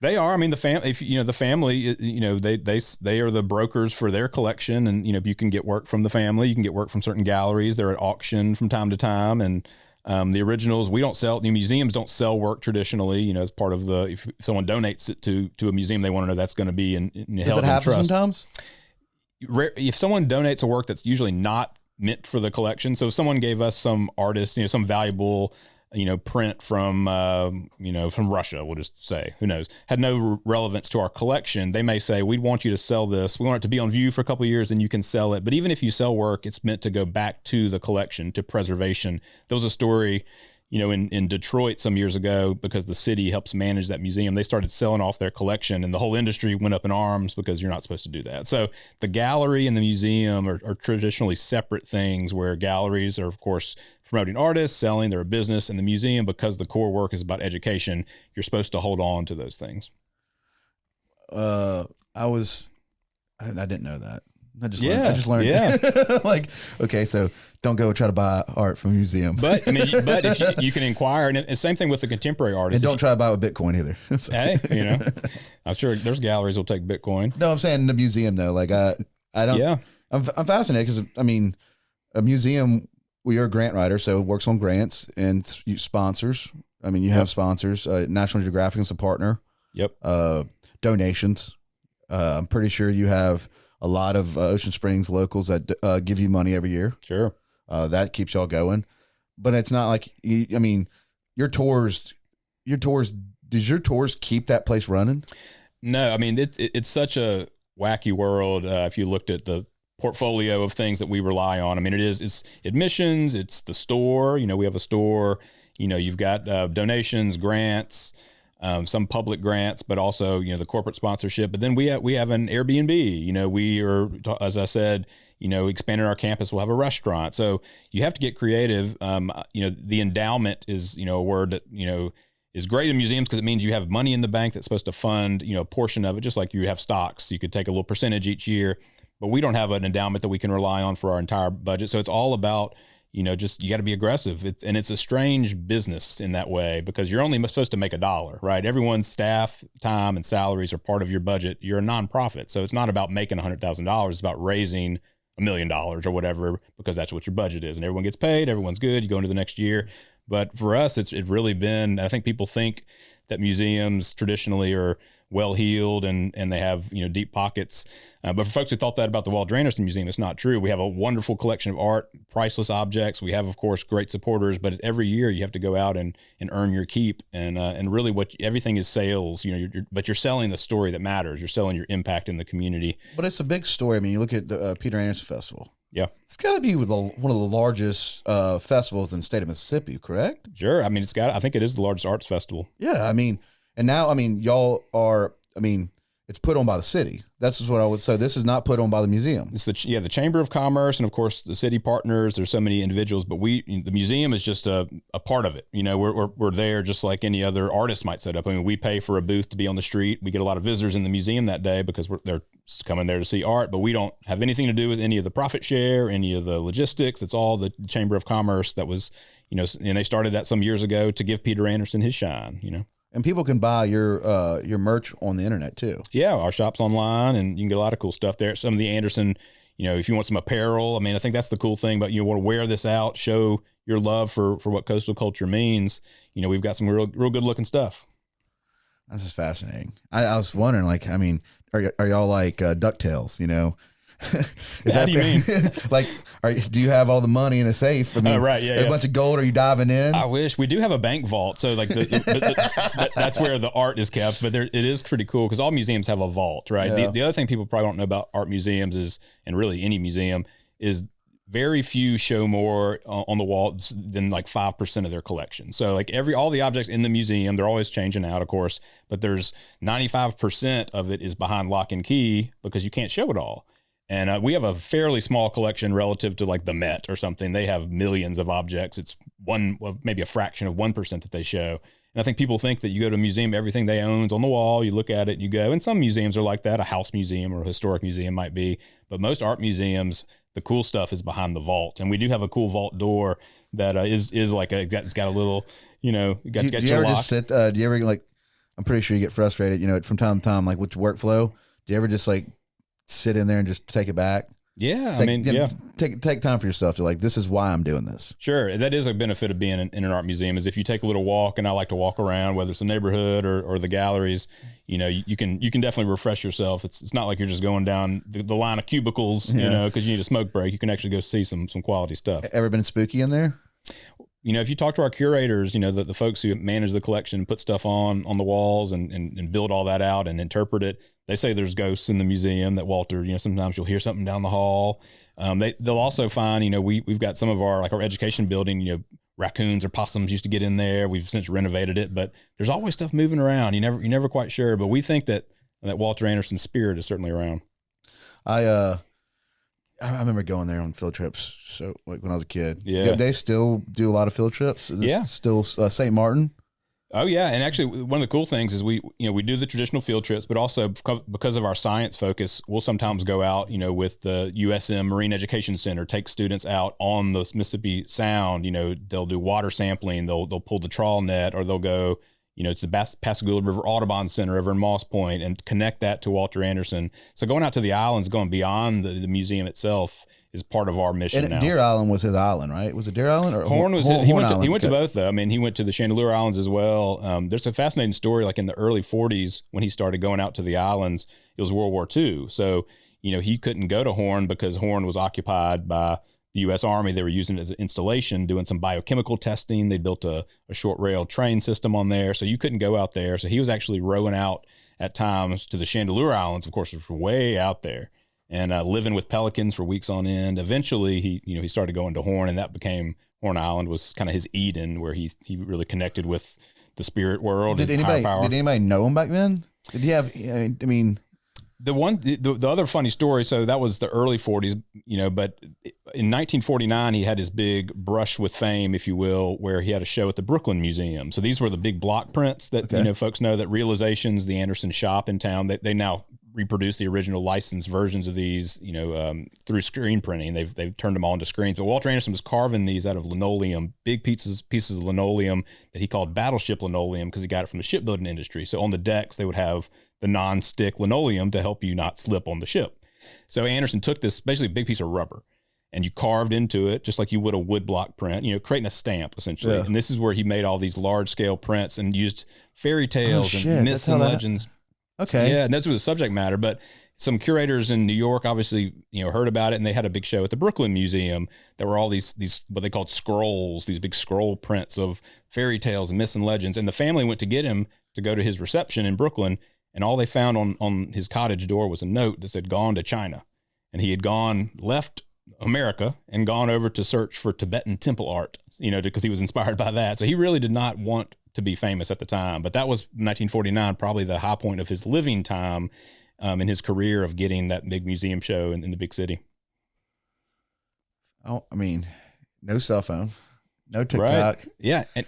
They are. I mean, the family. If the family, they are the brokers for their collection, and you can get work from the family. You can get work from certain galleries. They're at auction from time to time, and the originals we don't sell. The museums don't sell work traditionally. As part of if someone donates it to a museum, they want to know that's going to be held in trust. Does it happen sometimes? If someone donates a work that's usually not meant for the collection, so if someone gave us some artist, some valuable print from Russia, we'll just say, who knows, had no relevance to our collection, they may say, we want you to sell this. We want it to be on view for a couple of years and you can sell it. But even if you sell work, it's meant to go back to the collection, to preservation. There was a story, in Detroit some years ago, because the city helps manage that museum, they started selling off their collection and the whole industry went up in arms because you're not supposed to do that. So the gallery and the museum are traditionally separate things, where galleries are, of course, promoting artists, selling, they're a business, and the museum, because the core work is about education, you're supposed to hold on to those things. I didn't know that. I just learned. Yeah. Okay, so don't go try to buy art from a museum. But if you can inquire, and it's the same thing with the contemporary artists. And don't try to buy with Bitcoin either. Hey, I'm sure there's galleries will take Bitcoin. No, I'm saying the museum though. I don't. Yeah. I'm fascinated because a museum. You're a grant writer, so it works on grants and sponsors. You have sponsors. National Geographic is a partner. Yep. Donations. I'm pretty sure you have a lot of Ocean Springs locals that give you money every year. Sure. That keeps y'all going. But it's not like your tours. Does your tours keep that place running? No, it's such a wacky world. If you looked at the portfolio of things that we rely on. It's admissions, it's the store, we have a store, you've got donations, grants, some public grants, but also, the corporate sponsorship. But then we have an Airbnb, we are, as I said, expanding our campus, we'll have a restaurant. So you have to get creative. The endowment is, a word that, is great in museums because it means you have money in the bank that's supposed to fund, a portion of it, just like you have stocks. You could take a little percentage each year. But we don't have an endowment that we can rely on for our entire budget. So it's all about, just you got to be aggressive. It's a strange business in that way because you're only supposed to make $1, right? Everyone's staff, time, and salaries are part of your budget. You're a nonprofit. So it's not about making $100,000. It's about raising $1 million or whatever, because that's what your budget is. And everyone gets paid. Everyone's good. You go into the next year. But for us, it's really been, I think people think that museums traditionally are well heeled and they have, you know, deep pockets. But for folks who thought that about the Walter Anderson Museum, it's not true. We have a wonderful collection of art, priceless objects. We have, of course, great supporters, but every year you have to go out and earn your keep. And really everything is sales, you know, but you're selling the story that matters. You're selling your impact in the community. But it's a big story. I mean, you look at the Peter Anderson Festival. Yeah. It's got to be one of the largest festivals in the state of Mississippi, correct? Sure. I mean, I think it is the largest arts festival. Yeah. I mean, and now, I mean, y'all are, I mean, it's put on by the city. That's just what I would say. This is not put on by the museum. It's the Chamber of Commerce and of course the city partners. There's so many individuals, but the museum is just a part of it. You know, we're there just like any other artist might set up. I mean, we pay for a booth to be on the street. We get a lot of visitors in the museum that day because they're coming there to see art, but we don't have anything to do with any of the profit share, any of the logistics. It's all the Chamber of Commerce that was, you know, and they started that some years ago to give Peter Anderson his shine, you know. And people can buy your merch on the internet too. Yeah, our shop's online, and you can get a lot of cool stuff there. Some of the Anderson, you know, if you want some apparel, I mean, I think that's the cool thing. But you want to wear this out, show your love for what coastal culture means. You know, we've got some real good looking stuff. This is fascinating. I was wondering, like, I mean, are y'all like DuckTales? You know, How do you mean? Like, do you have all the money in a safe? I mean, right, yeah, a bunch of gold. Are you diving in? I wish we do have a bank vault, so like that's where the art is kept. But it is pretty cool because all museums have a vault, right? Yeah. The other thing people probably don't know about art museums is, and really any museum, is very few show more on the wall than like 5% of their collection. So like all the objects in the museum, they're always changing out, of course, but there's 95% of it is behind lock and key because you can't show it all. And we have a fairly small collection relative to like the Met or something. They have millions of objects. It's maybe a fraction of 1% that they show. And I think people think that you go to a museum, everything they own's on the wall, you look at it, you go. And some museums are like that. A house museum or a historic museum might be. But most art museums, the cool stuff is behind the vault. And we do have a cool vault door that is like it's got a little, you know, do you ever lock. just sit? Do you ever like? I'm pretty sure you get frustrated. You know, from time to time, like with your workflow. Do you ever just like sit in there and just take it back? Yeah, I mean, take time for yourself to like, this is why I'm doing this. Sure. That is a benefit of being in an art museum is if you take a little walk, and I like to walk around, whether it's the neighborhood or the galleries, you know, you can definitely refresh yourself. It's not like you're just going down the line of cubicles, you know, because you need a smoke break. You can actually go see some quality stuff. Ever been spooky in there? You know, if you talk to our curators, you know, the folks who manage the collection, put stuff on the walls and build all that out and interpret it, they say there's ghosts in the museum that Walter, you know, sometimes you'll hear something down the hall. They'll also find, you know, we've got some of our education building, you know, raccoons or possums used to get in there. We've since renovated it, but there's always stuff moving around. You're never quite sure, but we think that Walter Anderson's spirit is certainly around. I remember going there on field trips. So like when I was a kid, yeah, they still do a lot of field trips. Still St. Martin. Oh yeah, and actually one of the cool things is we do the traditional field trips, but also because of our science focus, we'll sometimes go out, you know, with the USM Marine Education Center, take students out on the Mississippi Sound. You know, they'll do water sampling, they'll pull the trawl net, or they'll go, you know, to the Pascagoula River Audubon Center over in Moss Point and connect that to Walter Anderson. So going out to the islands, going beyond the museum itself is part of our mission now. Deer Island was his island, right? Was it Deer Island or Horn? He went to both though. I mean, he went to the Chandeleur Islands as well. There's a fascinating story. Like in the early 40s, when he started going out to the islands, it was World War II. So you know he couldn't go to Horn because Horn was occupied by the U.S. Army. They were using it as an installation, doing some biochemical testing. They built a short rail train system on there, so you couldn't go out there. So he was actually rowing out at times to the Chandeleur Islands, of course, which were way out there, and living with pelicans for weeks on end. Eventually, he started going to Horn, and that became Horn Island was kind of his Eden, where he really connected with the spirit world. Did anybody know him back then? Did he have? I mean. The other funny story, so that was the early 40s, you know, but in 1949, he had his big brush with fame, if you will, where he had a show at the Brooklyn Museum. So these were the big block prints that, you know, folks know that Realizations, the Anderson shop in town, they now reproduce the original licensed versions of these, you know, through screen printing. They've turned them all into screens. But Walter Anderson was carving these out of linoleum, big pieces of linoleum that he called battleship linoleum because he got it from the shipbuilding industry. So on the decks, they would have the non-stick linoleum to help you not slip on the ship. So Anderson took this basically big piece of rubber and you carved into it just like you would a wood block print, you know, creating a stamp essentially. Yeah. And this is where he made all these large scale prints and used fairy tales and myths and legends. Okay. Yeah, and that's with the subject matter. But some curators in New York obviously, heard about it, and they had a big show at the Brooklyn Museum. There were all these what they called scrolls, these big scroll prints of fairy tales and myths and legends. And the family went to get him to go to his reception in Brooklyn, and all they found on his cottage door was a note that said "Gone to China," and he had left America and gone over to search for Tibetan temple art, because he was inspired by that. So he really did not want to be famous at the time, but that was 1949, probably the high point of his living time in his career of getting that big museum show in the big city. Oh, I mean, no cell phone, no TikTok. Right. Yeah. And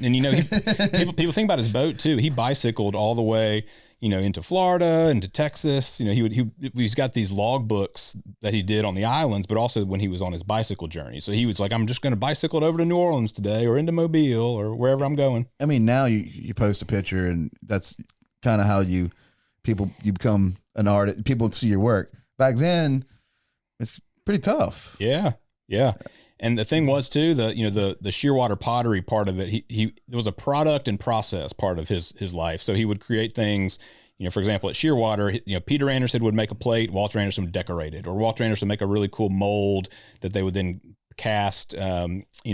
people think about his boat too. He bicycled all the way, into Florida, into Texas. He's got these log books that he did on the islands, but also when he was on his bicycle journey. So he was like, I'm just going to bicycle it over to New Orleans today or into Mobile or wherever I'm going. I mean, now you post a picture and that's kind of how you become an artist. People see your work. Back then, it's pretty tough. Yeah. Yeah. And the thing was too, the shearwater pottery part of it, he there was a product and process part of his life. So he would create things, for example, at Shearwater, Peter Anderson would make a plate, Walter Anderson would decorate it, or Walter Anderson would make a really cool mold that they would then cast,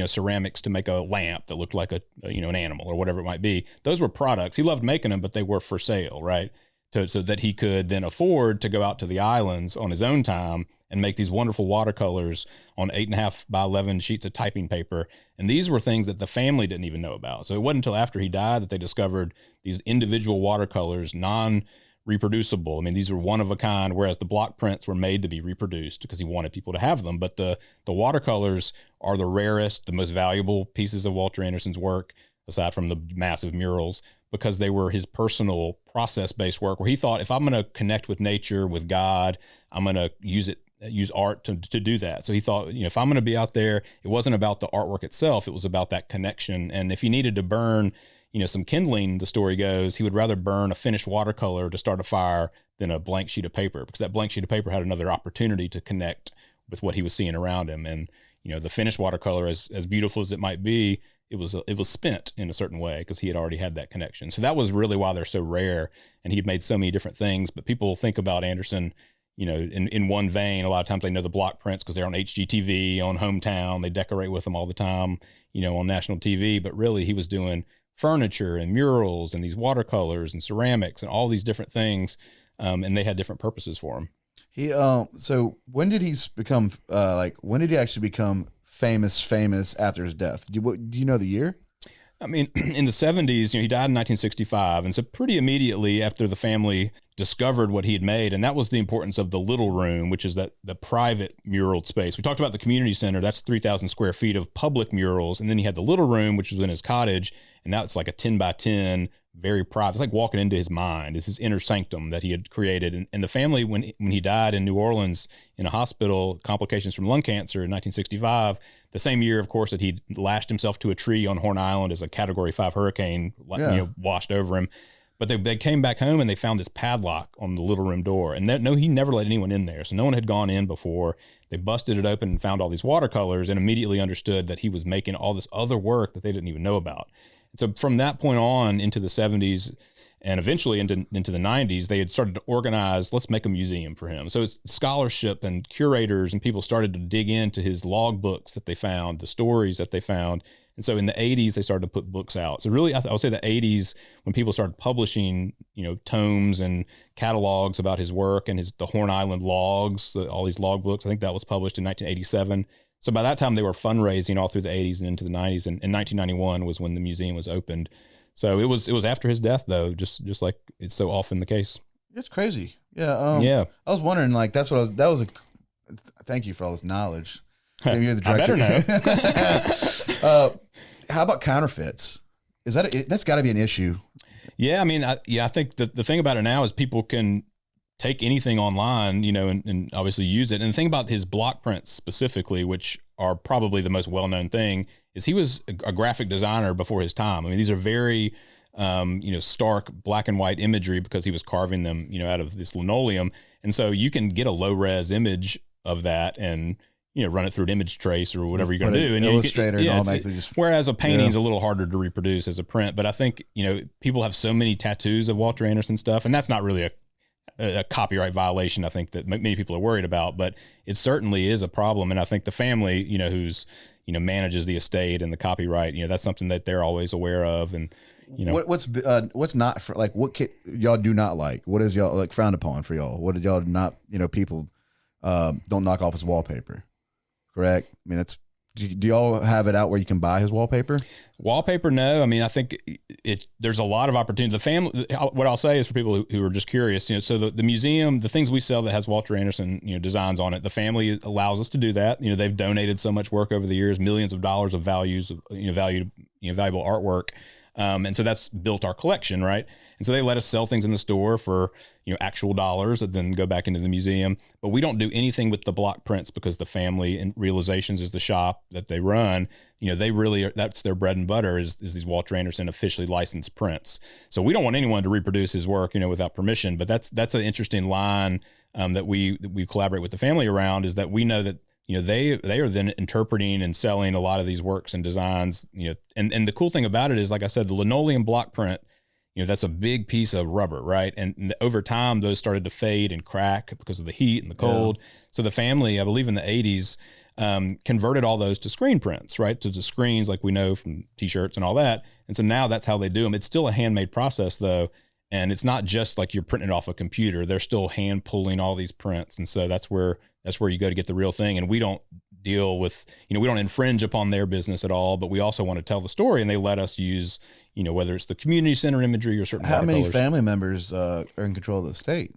ceramics to make a lamp that looked like an animal or whatever it might be. Those were products. He loved making them, but they were for sale, right? So that he could then afford to go out to the islands on his own time and make these wonderful watercolors on 8.5 by 11 sheets of typing paper. And these were things that the family didn't even know about. So it wasn't until after he died that they discovered these individual watercolors, non-reproducible. I mean, these were one of a kind, whereas the block prints were made to be reproduced because he wanted people to have them. But the watercolors are the rarest, the most valuable pieces of Walter Anderson's work, aside from the massive murals, because they were his personal process-based work where he thought, if I'm going to connect with nature, with God, I'm going to use art to do that. So he thought, if I'm going to be out there, it wasn't about the artwork itself. It was about that connection. And if he needed to burn, some kindling, the story goes, he would rather burn a finished watercolor to start a fire than a blank sheet of paper, because that blank sheet of paper had another opportunity to connect with what he was seeing around him. And, the finished watercolor, as beautiful as it might be, it was spent in a certain way because he had already had that connection. So that was really why they're so rare. And he'd made so many different things, but people think about Anderson, in one vein. A lot of times they know the block prints because they're on HGTV, on Hometown. They decorate with them all the time, on national TV. But really, he was doing furniture and murals and these watercolors and ceramics and all these different things, and they had different purposes for him. He so when did he become when did he actually become famous after his death? Do you know the year? I mean, in the 70s, he died in 1965. And so pretty immediately after the family discovered what he had made, and that was the importance of the Little Room, which is the private muraled space. We talked about the community center. That's 3,000 square feet of public murals. And then he had the Little Room, which was in his cottage. And now it's like a 10 by 10, very private. It's like walking into his mind. It's his inner sanctum that he had created. And the family, when he died in New Orleans in a hospital, complications from lung cancer in 1965, the same year, of course, that he lashed himself to a tree on Horn Island as a Category 5 hurricane washed over him. But they came back home and they found this padlock on the little room door. And he never let anyone in there. So no one had gone in before. They busted it open and found all these watercolors and immediately understood that he was making all this other work that they didn't even know about. And so from that point on into the 70s and eventually into the 90s, they had started to organize, let's make a museum for him. So it's scholarship and curators and people started to dig into his log books that they found, the stories that they found. And so in the 80s, they started to put books out. So really, I would say the 80s, when people started publishing, tomes and catalogs about his work and the Horn Island logs, all these log books, I think that was published in 1987. So by that time, they were fundraising all through the 80s and into the 90s. And 1991 was when the museum was opened. So it was after his death, though, just like it's so often the case. It's crazy. Yeah. I was wondering, thank you for all this knowledge. Maybe you're the director. I better know. How about counterfeits? That's got to be an issue? Yeah, I mean, I think the thing about it now is people can take anything online, and obviously use it. And the thing about his block prints specifically, which are probably the most well-known thing, is he was a graphic designer before his time. I mean, these are very, stark black and white imagery because he was carving them, out of this linoleum. And so you can get a low-res image of that and run it through an image trace or whatever you're going to do. And Illustrator and automatically whereas a painting's a little harder to reproduce as a print. But I think, people have so many tattoos of Walter Anderson stuff, and that's not really a copyright violation, I think, that many people are worried about, but it certainly is a problem. And I think the family, who's, manages the estate and the copyright, that's something that they're always aware of. And, what's not for, like, y'all do not like? What is y'all like frowned upon for y'all? What did y'all not, people don't knock off his wallpaper? Correct. I mean, do y'all have it out where you can buy his wallpaper? Wallpaper, no. I mean, I think there's a lot of opportunity. The family, what I'll say is for people who are just curious, so the museum, the things we sell that has Walter Anderson, designs on it, the family allows us to do that. They've donated so much work over the years, millions of dollars of valuable artwork. And so that's built our collection, right? And so they let us sell things in the store for, actual dollars that then go back into the museum. But we don't do anything with the block prints because the family and Realizations is the shop that they run. They really are, that's their bread and butter is these Walter Anderson officially licensed prints. So we don't want anyone to reproduce his work, without permission. But that's an interesting line that we collaborate with the family around, is that we know that they are then interpreting and selling a lot of these works and designs, and the cool thing about it is, like I said, the linoleum block print, that's a big piece of rubber, right? And over time, those started to fade and crack because of the heat and the cold. Yeah. So the family, I believe in the 80s, converted all those to screen prints, right? To the screens, like we know from T-shirts and all that. And so now that's how they do them. It's still a handmade process, though. And it's not just like you're printing it off a computer. They're still hand pulling all these prints. And so that's where you go to get the real thing. And we don't deal with, we don't infringe upon their business at all, but we also want to tell the story, and they let us use, whether it's the community center imagery or certain. How many family members are in control of the estate?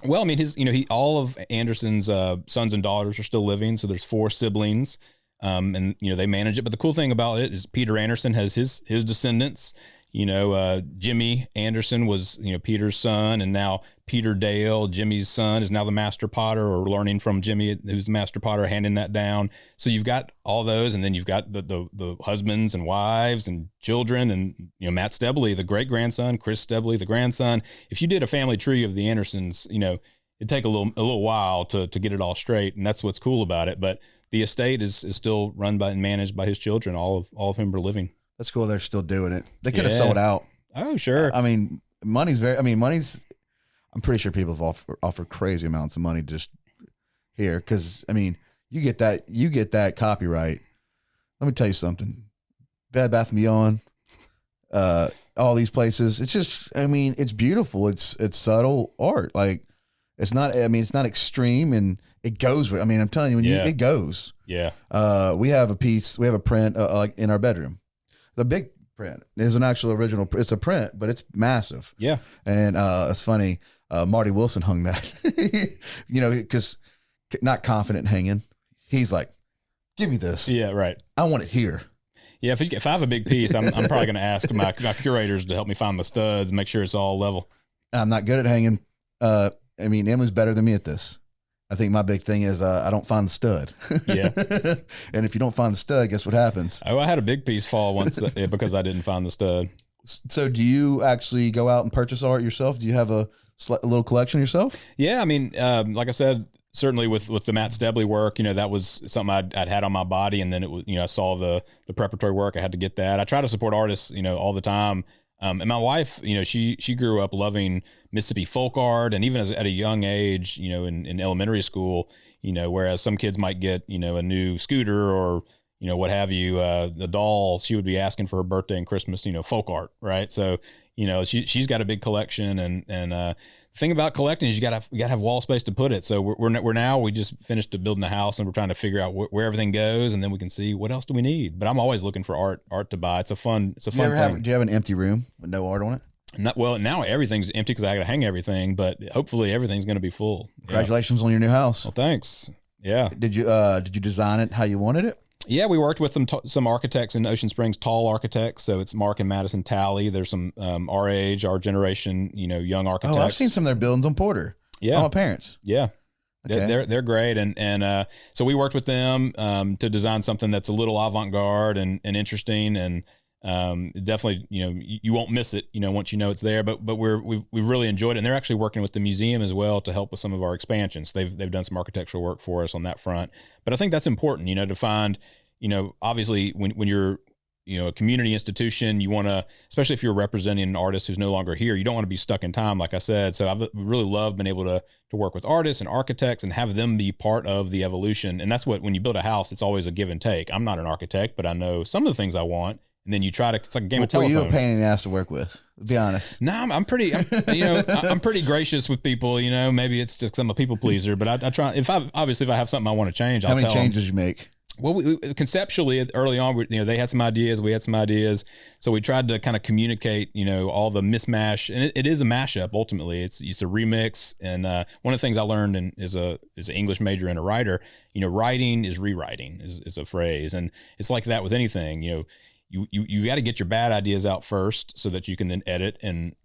Well, I mean, all of Anderson's sons and daughters are still living. So there's 4 siblings, and, they manage it. But the cool thing about it is Peter Anderson has his descendants. Jimmy Anderson was, Peter's son, and now Peter Dale, Jimmy's son, is now the master potter, or learning from Jimmy, who's the master potter, handing that down. So you've got all those, and then you've got the husbands and wives and children, and, Matt Stebley, the great grandson, Chris Stebley, the grandson. If you did a family tree of the Andersons, it'd take a little while to get it all straight. And that's what's cool about it. But the estate is still run by and managed by his children, all of whom are living. That's cool. They're still doing it. They could have sold out. Oh, sure. I mean, I'm pretty sure people have offered crazy amounts of money just here. Cause I mean, you get that copyright. Let me tell you something. Bed Bath & Beyond, all these places. It's just, it's beautiful. It's subtle art. Like it's not extreme, and it goes with, I'm telling you, it goes. Yeah. We have a print like in our bedroom. The big print is an actual original. It's a print, but it's massive. Yeah. And it's funny. Marty Wilson hung that, because not confident hanging. He's like, give me this. Yeah. Right. I want it here. Yeah. If I have a big piece, I'm probably going to ask my curators to help me find the studs, make sure it's all level. I'm not good at hanging. Emily's better than me at this. I think my big thing is I don't find the stud. Yeah. And if you don't find the stud, guess what happens? Oh, I had a big piece fall once because I didn't find the stud. So do you actually go out and purchase art yourself? Do you have a little collection yourself? Yeah. I mean, like I said, certainly with the Matt Stebley work, that was something I'd had on my body. And then it was, I saw the preparatory work. I had to get that. I try to support artists, all the time. And my wife, she grew up loving Mississippi folk art, and even at a young age, in elementary school, whereas some kids might get, a new scooter or, what have you, the doll, she would be asking for her birthday and Christmas, folk art, right? So, she's got a big collection, and the thing about collecting is you gotta have wall space to put it. So we just finished building a house, and we're trying to figure out where everything goes, and then we can see what else do we need. But I'm always looking for art to buy. It's a fun thing. Do you have an empty room with no art on it? Now everything's empty because I got to hang everything, but hopefully everything's going to be full. Congratulations on your new house. Well, thanks. Yeah. Did you design it how you wanted it? Yeah, we worked with some architects in Ocean Springs, tall architects. So it's Mark and Madison Talley. There's some our age, our generation, young architects. Oh, I've seen some of their buildings on Porter. Yeah, my parents. Yeah, okay. They're great, and so we worked with them to design something that's a little avant-garde and interesting, and definitely you won't miss it once it's there. But we've really enjoyed it, and they're actually working with the museum as well to help with some of our expansions. They've done some architectural work for us on that front. But I think that's important, to find, obviously when you're a community institution. You want to, especially if you're representing an artist who's no longer here, you don't want to be stuck in time, like I said. So I've really loved being able to work with artists and architects and have them be part of the evolution. And that's what, when you build a house, it's always a give and take. I'm not an architect, but I know some of the things I want. And then you try to, it's like a game of telephone. Were you a pain in the ass to work with? Be honest. No, I'm pretty gracious with people, maybe it's just 'cause I'm a people pleaser, but I try, if I have something I want to change, I'll tell them. How many changes you make? Well, we conceptually early on, they had some ideas, we had some ideas. So we tried to kind of communicate, all the mismatch, and it is a mashup. Ultimately, it's a remix. And one of the things I learned as an English major and a writer, writing is rewriting is a phrase. And it's like that with anything, you got to get your bad ideas out first so that you can then edit and,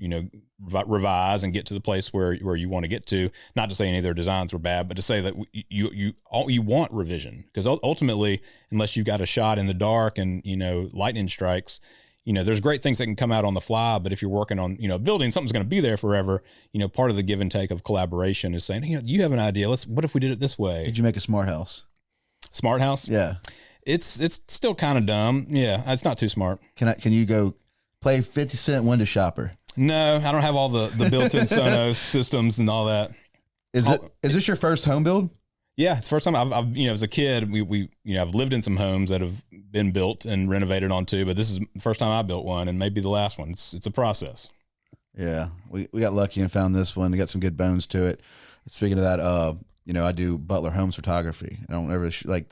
revise and get to the place where you want to get to. Not to say any of their designs were bad, but to say that you want revision, because ultimately, unless you've got a shot in the dark and, lightning strikes, there's great things that can come out on the fly. But if you're working on, building, something's going to be there forever. Part of the give and take of collaboration is saying, you have an idea. What if we did it this way? Did you make a smart house? Smart house? Yeah. It's still kind of dumb. Yeah, it's not too smart. Can you go play 50 Cent Window Shopper? No, I don't have all the built-in Sonos systems and all that. Is this your first home build? Yeah, it's the first time I've as a kid, we I've lived in some homes that have been built and renovated onto, but this is the first time I built one, and maybe the last one. It's a process. Yeah, we got lucky and found this one. We got some good bones to it. Speaking of that, I do Butler Homes photography. I don't ever I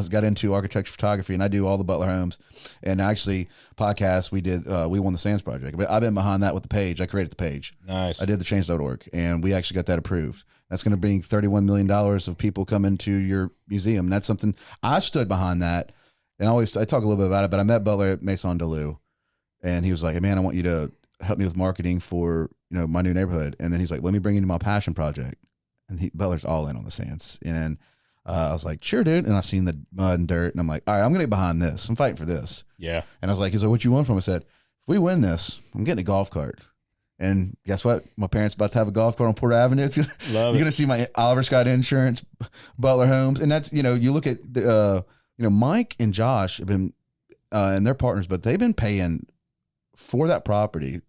got into architecture photography, and I do all the Butler Homes. And actually, podcast we did, we won the Sands project. But I've been behind that with the page. I created the page. Nice. I did the change.org, and we actually got that approved. That's going to bring $31 million of people come into your museum. And that's something I stood behind that. And I talk a little bit about it, but I met Butler at Maison Deleu, and he was like, "Hey man, I want you to help me with marketing for my new neighborhood." And then he's like, "Let me bring you to my passion project." And Butler's all in on the Sands. And I was like, "Sure, dude." And I seen the mud and dirt, and I'm like, "All right, I'm going to get behind this. I'm fighting for this." Yeah. And I was like, he's like, "What you want from?" I said, "If we win this, I'm getting a golf cart." And guess what? My parents about to have a golf cart on Porter Avenue. You're going to see my Oliver Scott Insurance, Butler Homes. And that's, you look at, Mike and Josh have been, and their partners, but they've been paying for that property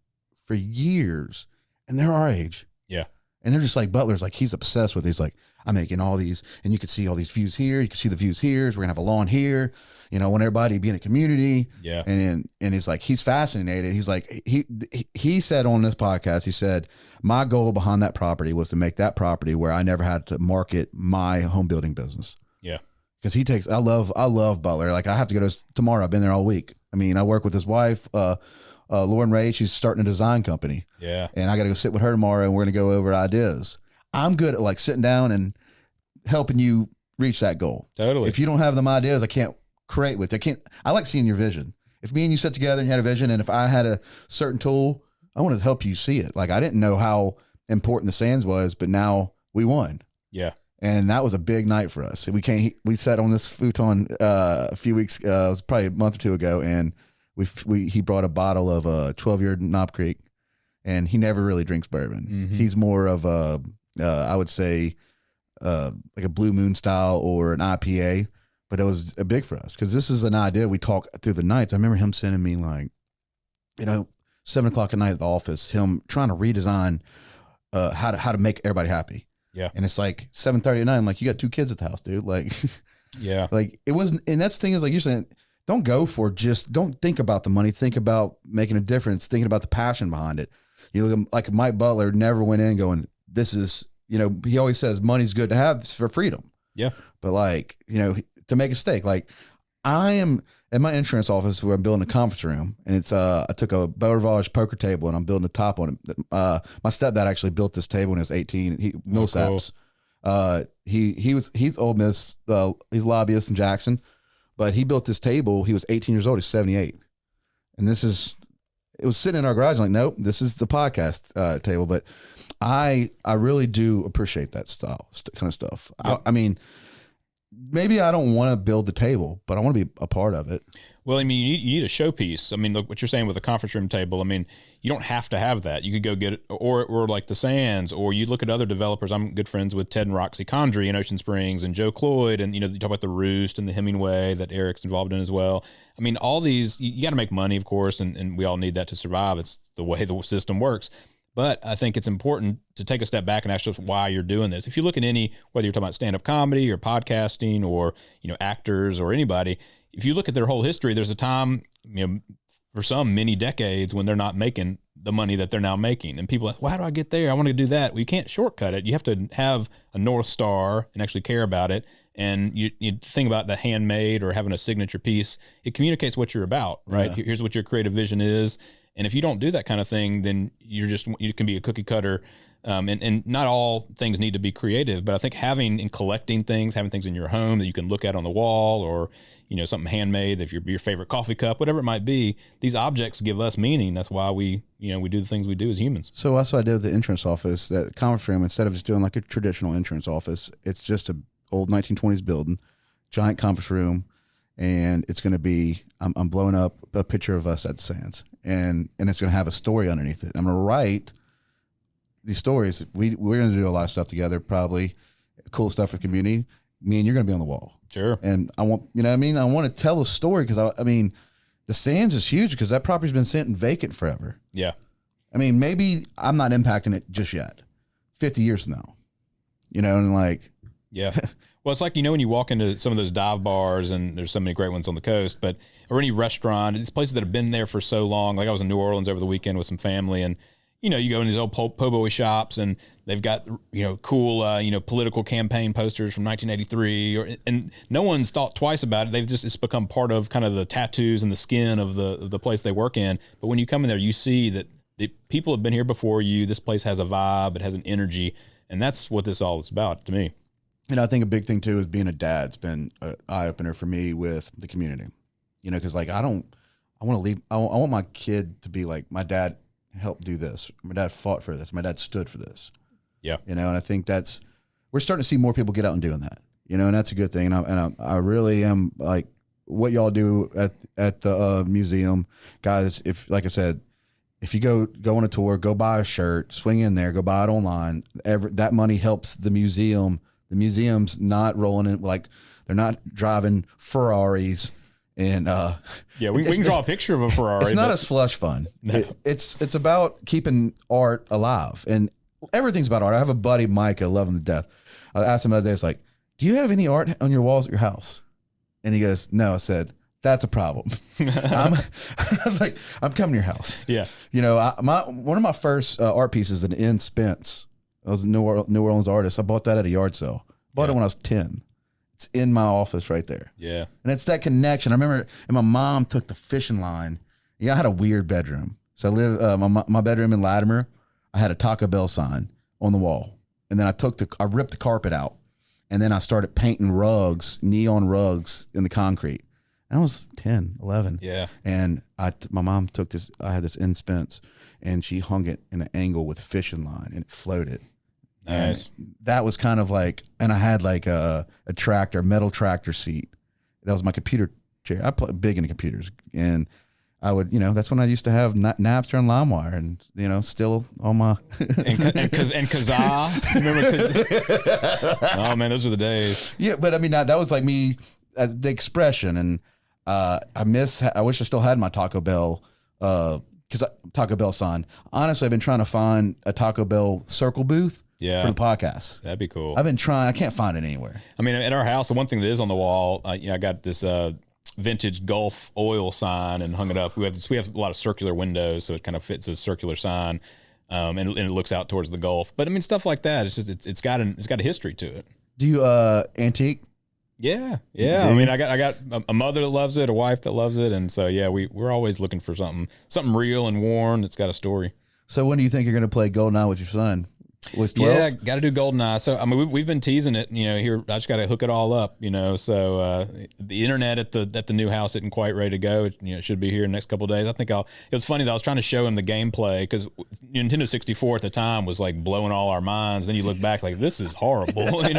for years, and they're our age. Yeah. And they're just like, Butler's like, he's obsessed with it. He's like, "I'm making all these, and you can see all these views here. You can see the views here. We're going to have a lawn here. I want everybody to be in a community." Yeah. And he's like, he's fascinated. He's like, he said on this podcast, he said, "My goal behind that property was to make that property where I never had to market my home building business." Yeah. Because I love Butler. Like, I have to go to tomorrow. I've been there all week. I mean, I work with his wife, Lauren Ray. She's starting a design company. Yeah. And I got to go sit with her tomorrow, and we're going to go over ideas. I'm good at like sitting down and helping you reach that goal. Totally. If you don't have them ideas, I can't create with. I like seeing your vision. If me and you sit together and you had a vision, and if I had a certain tool, I want to help you see it. Like, I didn't know how important the Sands was, but now we won. Yeah. And that was a big night for us. We sat on this futon a few weeks, it was probably a month or two ago, and he brought a bottle of 12-year Knob Creek, and he never really drinks bourbon. Mm-hmm. He's more of I would say, like a Blue Moon style or an IPA, but it was big for us because this is an idea we talk through the nights. I remember him sending me 7 o'clock at night at the office, him trying to redesign how to make everybody happy. Yeah. And it's like 7:30 at night. I'm like, "You got 2 kids at the house, dude." Like, yeah. Like, it wasn't, and that's the thing is, like you're saying, don't think about the money, think about making a difference, thinking about the passion behind it. You look at, like, Mike Butler never went in going, "This is," he always says money's good to have for freedom. Yeah. But like, to make a stake, like, I am at my insurance office where I'm building a conference room, and it's I took a Beau Rivage poker table and I'm building a top on it. My stepdad actually built this table when he was 18. Millsaps. Cool. He's Ole Miss. He's a lobbyist in Jackson, but he built this table. He was 18 years old. He's 78, and it was sitting in our garage. I'm like, nope, this is the podcast table. But I really do appreciate that kind of stuff. Yep. I mean, maybe I don't want to build the table, but I want to be a part of it. Well, I mean, you need a showpiece. I mean, look what you're saying with the conference room table. I mean, you don't have to have that. You could go get it, or like the Sands, or you look at other developers. I'm good friends with Ted and Roxy Condrey in Ocean Springs, and Joe Cloyd, and you talk about the Roost and the Hemingway that Eric's involved in as well. I mean, all these, you got to make money, of course, and we all need that to survive. It's the way the system works. But I think it's important to take a step back and ask yourself why you're doing this. If you look at whether you're talking about stand-up comedy or podcasting or actors or anybody, if you look at their whole history, there's a time, for some many decades when they're not making the money that they're now making. And people are like, well, how do I get there? I want to do that. Well, you can't shortcut it. You have to have a North Star and actually care about it. And you think about the handmade or having a signature piece. It communicates what you're about, right? Yeah. Here's what your creative vision is. And if you don't do that kind of thing, then you can be a cookie cutter. And not all things need to be creative, but I think having and collecting things, having things in your home that you can look at on the wall, or something handmade, if your favorite coffee cup, whatever it might be, these objects give us meaning. That's why we do the things we do as humans. So that's what I did with the insurance office. That conference room, instead of just doing like a traditional insurance office, it's just a old 1920s building, giant conference room, and it's going to be I'm blowing up a picture of us at the Sands, and it's going to have a story underneath it. I'm going to write these stories. We're going to do a lot of stuff together, probably cool stuff for the community. Me and you're going to be on the wall. Sure. And I want, I want to tell a story because I mean, the Sands is huge because that property's been sitting vacant forever. Yeah. I mean, maybe I'm not impacting it just yet. 50 years from now, and like. Yeah. Well, it's like, when you walk into some of those dive bars, and there's so many great ones on the coast, or any restaurant, it's places that have been there for so long. Like I was in New Orleans over the weekend with some family, and you go in these old po' boy shops, and they've got cool political campaign posters from 1983, and no one's thought twice about it. It's become part of kind of the tattoos and the skin of the place they work in. But when you come in there, you see that the people have been here before you. This place has a vibe, it has an energy, and that's what this all is about to me. And I think a big thing too is being a dad. It's been an eye opener for me with the community, because like I want to leave. I want my kid to be like, my dad helped do this. My dad fought for this. My dad stood for this. Yeah. And I think we're starting to see more people get out and doing that, and that's a good thing. And I really am like what y'all do at the museum, guys. If, like I said, if you go on a tour, go buy a shirt, swing in there, go buy it online. That money helps the museum. The museum's not rolling in, like they're not driving Ferraris. And yeah, we can draw a picture of a Ferrari. It's not a slush fund. No. It's about keeping art alive, and everything's about art. I have a buddy, Mike, I love him to death. I asked him the other day, it's like, do you have any art on your walls at your house? And he goes, no. I said, that's a problem. I was like, I'm coming to your house. Yeah. One of my first art pieces, an N. Spence. I was a New Orleans artist. I bought that at a yard sale. Bought it when I was 10. It's in my office right there. Yeah. And it's that connection. I remember, and my mom took the fishing line. Yeah, I had a weird bedroom. So I live my bedroom in Latimer. I had a Taco Bell sign on the wall. And then I ripped the carpet out. And then I started painting rugs, neon rugs in the concrete. And I was 10, 11. Yeah. And my mom took this, I had this N. Spence, and she hung it in an angle with fishing line, and it floated. Nice. And that was kind of like, and I had like a metal tractor seat. That was my computer chair. I play big into computers, and I would, that's when I used to have Napster and LimeWire, and still all my and Kazaa. Remember? Oh man, those were the days. Yeah, but I mean that was like me, the expression, and I wish I still had my Taco Bell. Because Taco Bell sign. Honestly, I've been trying to find a Taco Bell circle booth for the podcast. That'd be cool. I've been trying. I can't find it anywhere. I mean, at our house, the one thing that is on the wall, I got this vintage Gulf oil sign and hung it up. We have a lot of circular windows, so it kind of fits a circular sign, and it looks out towards the Gulf. But I mean, stuff like that. It's just it's got a history to it. Do you antique? Yeah. I mean, I got a mother that loves it, a wife that loves it, and so yeah, we're always looking for something real and worn that's got a story. So when do you think you're going to play GoldenEye with your son? Was 12? Yeah, got to do GoldenEye. So I mean, we've been teasing it. Here I just got to hook it all up. So the internet at the new house isn't quite ready to go. It should be here in the next couple of days. I think It was funny that I was trying to show him the gameplay because Nintendo 64 at the time was like blowing all our minds. Then you look back like this is horrible. Wave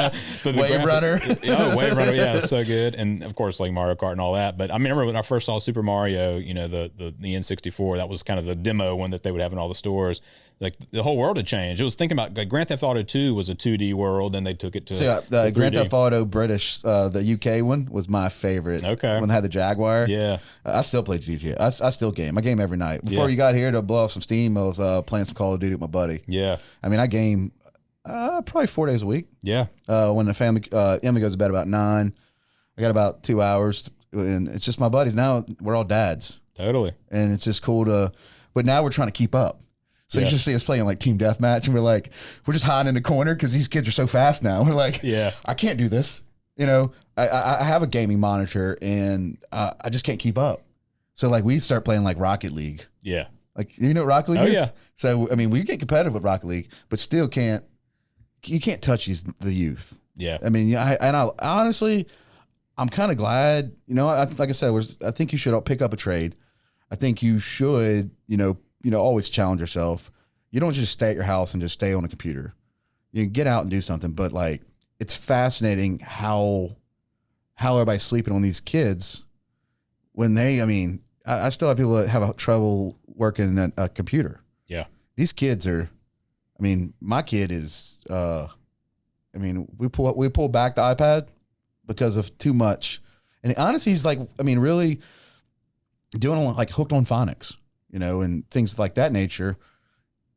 Runner. Wave Runner. Yeah, it's so good. And of course like Mario Kart and all that. But I remember when I first saw Super Mario. The N64. That was kind of the demo one that they would have in all the stores. Like the whole world had changed. It was thinking about like Grand Theft Auto 2 was a 2D world, then they took it to the Grand Theft Auto British, the UK one was my favorite. Okay, when they had the Jaguar. Yeah, I still play GTA. I still game. I game every night. Before you got here to blow off some steam, I was playing some Call of Duty with my buddy. Yeah, I mean I game probably 4 days a week. Yeah, when the family Emily goes to bed about 9, I got about 2 hours, and it's just my buddies. Now we're all dads. Totally, and it's just cool but now we're trying to keep up. So you just see us playing like team deathmatch, and we're just hiding in the corner because these kids are so fast now. We're like, I can't do this. I have a gaming monitor, and I just can't keep up. So like we start playing like Rocket League. Yeah, like what Rocket League is? Yeah. So I mean, we get competitive with Rocket League, but still you can't touch the youth. Yeah. I mean, I honestly, I'm kind of glad. Like I said, I think you should pick up a trade. I think you should, always challenge yourself. You don't just stay at your house and just stay on a computer. You can get out and do something, but like it's fascinating how everybody's sleeping on these kids when I still have people that have trouble working at a computer. Yeah. These kids are, my kid is, we pull back the iPad because of too much. And honestly, he's like, really doing like hooked on phonics. And things like that nature,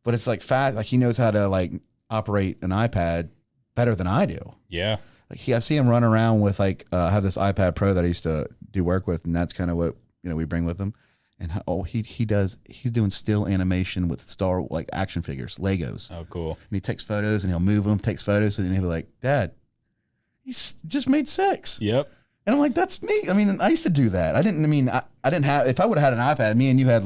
but it's like fast. Like he knows how to like operate an iPad better than I do. Yeah. Like I see him run around with have this iPad Pro that I used to do work with. And that's kind of what, we bring with him. And he's doing still animation with action figures, Legos. Oh, cool. And he takes photos and he'll move them, takes photos. And then he'll be like, Dad, he's just made 6. Yep. And I'm like, that's me. I used to do that. I didn't have, if I would have had an iPad, me and you had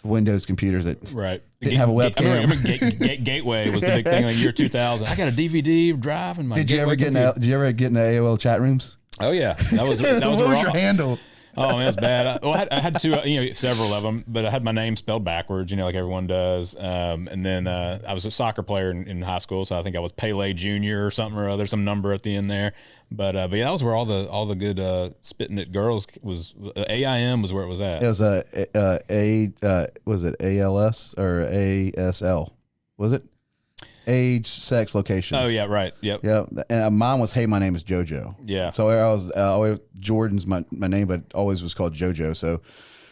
Windows computers that didn't have a webcam. I remember Gateway was the big thing like year 2000. I got a DVD drive in my Did you ever get in the AOL chat rooms? Oh yeah. That was what was your handle? Oh man, it's bad. I had two, several of them, but I had my name spelled backwards, like everyone does. And then I was a soccer player in high school, so I think I was Pele Junior or something or other, some number at the end there. But yeah, that was where all the good spitting at girls was. AIM was where it was at. It was was it ALS or ASL? Was it? Age, sex, location. Oh yeah, right. Yep. Yeah, and mine was, hey, my name is JoJo. Yeah. So I was always Jordan's my name, but always was called JoJo. So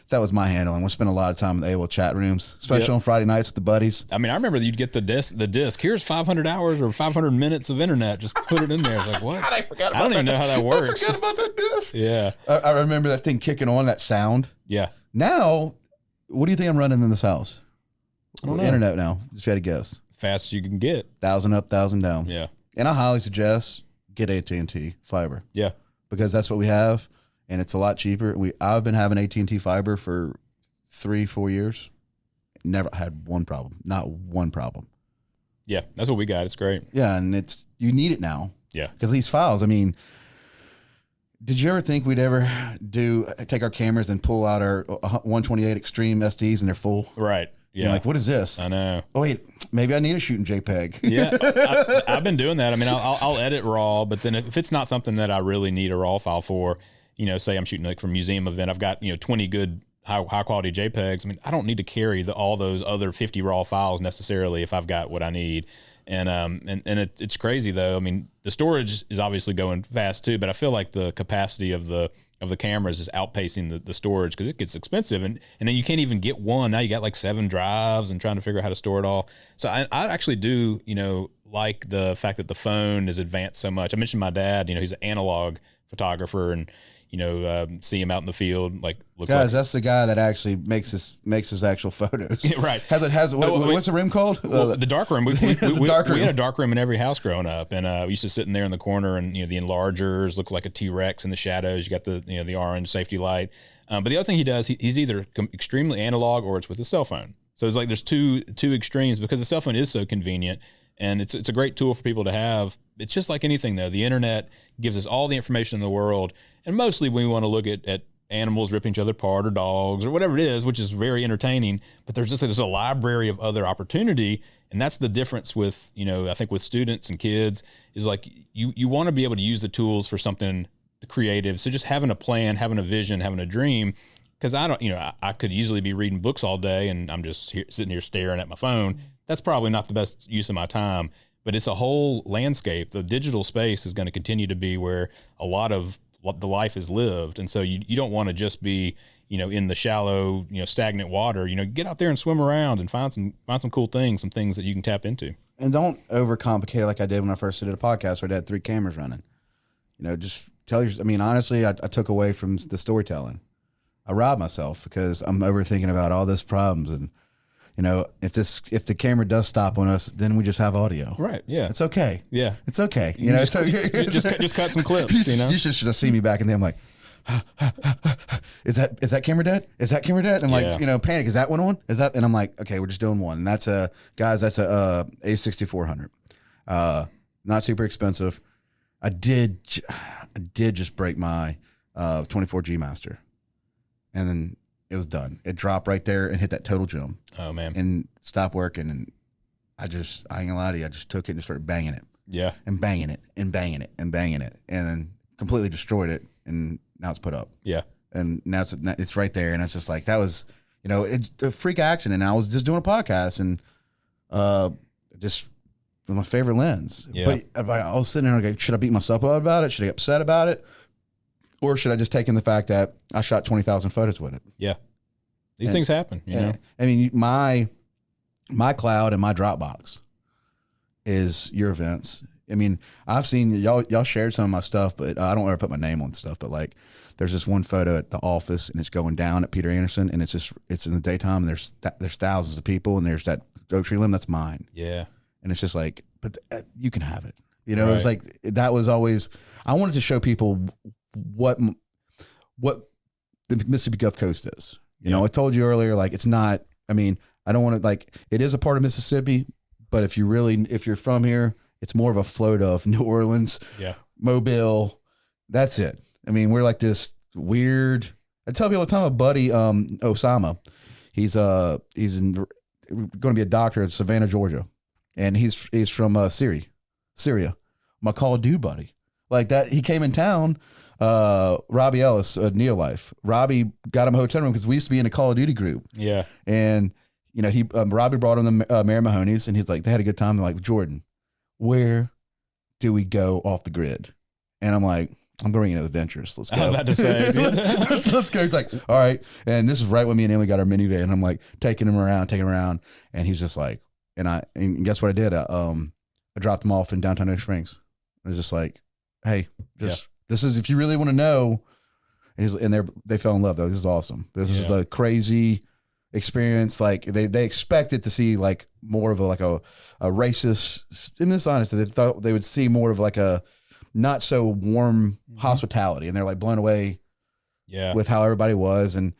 that was my handle, and we spent a lot of time in the AOL chat rooms, especially on Friday nights with the buddies. I remember that you'd get the disc. Here's 500 hours or 500 minutes of internet. Just put it in there. It's like, what? God, I forgot about I don't even know how that works. I forgot about that disc. Yeah. I remember that thing kicking on, that sound. Yeah. Now, what do you think I'm running in this house? I don't know. Internet now. Just try to guess. Fast as you can get. 1,000 up, 1,000 down. Yeah. And I highly suggest get AT&T fiber. Yeah. Because that's what we have, and it's a lot cheaper. I've been having AT&T fiber for 3-4 years. Never had one problem. Not one problem. Yeah, that's what we got. It's great. Yeah, and you need it now. Yeah. Because these files, did you ever think we'd ever take our cameras and pull out our 128 Extreme SDs and they're full? Right. Yeah. You're like, what is this? I know. Oh, wait, maybe I need a shooting JPEG. Yeah. I've been doing that. I'll edit RAW, but then if it's not something that I really need a RAW file for, say I'm shooting like for a museum event, I've got, 20 good high quality JPEGs. I don't need to carry all those other 50 RAW files necessarily if I've got what I need. And it's crazy though. The storage is obviously going fast too, but I feel like the capacity of the cameras is outpacing the storage because it gets expensive, and then you can't even get one. Now you got like 7 drives and trying to figure out how to store it all. So I actually do, like the fact that the phone is advanced so much. I mentioned my dad, he's an analog photographer, and see him out in the field, guys, that's the guy that actually makes his actual photos. Right. What's the room called? The dark room. We had room. a dark room in every house growing up, and we used to sit in there in the corner, and the enlargers look like a T-Rex in the shadows. You got the orange safety light. But the other thing he does, he's either extremely analog or it's with his cell phone. So it's like there's two extremes because the cell phone is so convenient and it's a great tool for people to have. It's just like anything though. The internet gives us all the information in the world, and mostly we want to look at animals ripping each other apart or dogs or whatever it is, which is very entertaining. But there's a library of other opportunity, and that's the difference with I think with students and kids is like you want to be able to use the tools for something creative. So just having a plan, having a vision, having a dream. Because I don't, I could easily be reading books all day and I'm just sitting here staring at my phone. That's probably not the best use of my time, but it's a whole landscape. The digital space is going to continue to be where a lot of the life is lived. And so you don't want to just be, in the shallow, stagnant water, get out there and swim around and find some cool things, some things that you can tap into. And don't overcomplicate like I did when I first did a podcast where I had 3 cameras running. Just honestly, I took away from the storytelling. I robbed myself because I'm overthinking about all those problems. And, if the camera does stop on us, then we just have audio. Right. Yeah. It's okay. Yeah. It's okay. Just cut some clips, You should have seen me back in there. I'm like, is that camera dead? Is that camera dead? And I'm like, panic. Is that one on? Is that? And I'm like, okay, we're just doing one. And that's a A6400. Not super expensive. I did just break my 24G master. And then it was done. It dropped right there and hit that total jump. Oh man! And stopped working. And I ain't gonna lie to you. I just took it and started banging it. Yeah. And banging it and banging it and banging it, and then completely destroyed it. And now it's put up. Yeah. And now it's right there. And it's just like that was, it's a freak accident. And I was just doing a podcast and just with my favorite lens. Yeah. But I was sitting there like, should I beat myself up about it? Should I get upset about it? Or should I just take in the fact that I shot 20,000 photos with it? Yeah. These things happen, I mean, my cloud and my Dropbox is your events. I mean, I've seen y'all shared some of my stuff, but I don't ever put my name on stuff. But like, there's this one photo at the office, and it's going down at Peter Anderson, and it's in the daytime. And there's thousands of people, and there's that oak tree limb that's mine. Yeah, and it's just like, but you can have it. Right. It's like that was always. I wanted to show people what the Mississippi Gulf Coast is. I told you earlier, like it's not. I mean, I don't want to like. It is a part of Mississippi, but if you're from here, it's more of a float of New Orleans, Mobile. That's it. I mean, we're like this weird. I tell people all the time. A buddy, Osama, he's going to be a doctor in Savannah, Georgia, and he's from Syria. My Call of Duty buddy, like that. He came in town. Robbie Ellis, Neolife. Robbie got him a hotel room because we used to be in a Call of Duty group. Yeah, and he Robbie brought him the Mary Mahoney's, and he's like, they had a good time. They're like, Jordan, where do we go off the grid? And I'm like, I'm bringing adventures. Let's go. I'm about to say, let's go. He's like, all right. And this is right when me and Emily got our minivan. I'm like taking him around. And he's just like, and guess what I did? I dropped him off in downtown Oak Springs. I was just like, hey, this is, if you really want to know, and they fell in love though. This is awesome. This is a crazy experience. Like they expected to see like more of a racist, in this honesty, they thought they would see more of like a not so warm hospitality, and they're like blown away with how everybody was. And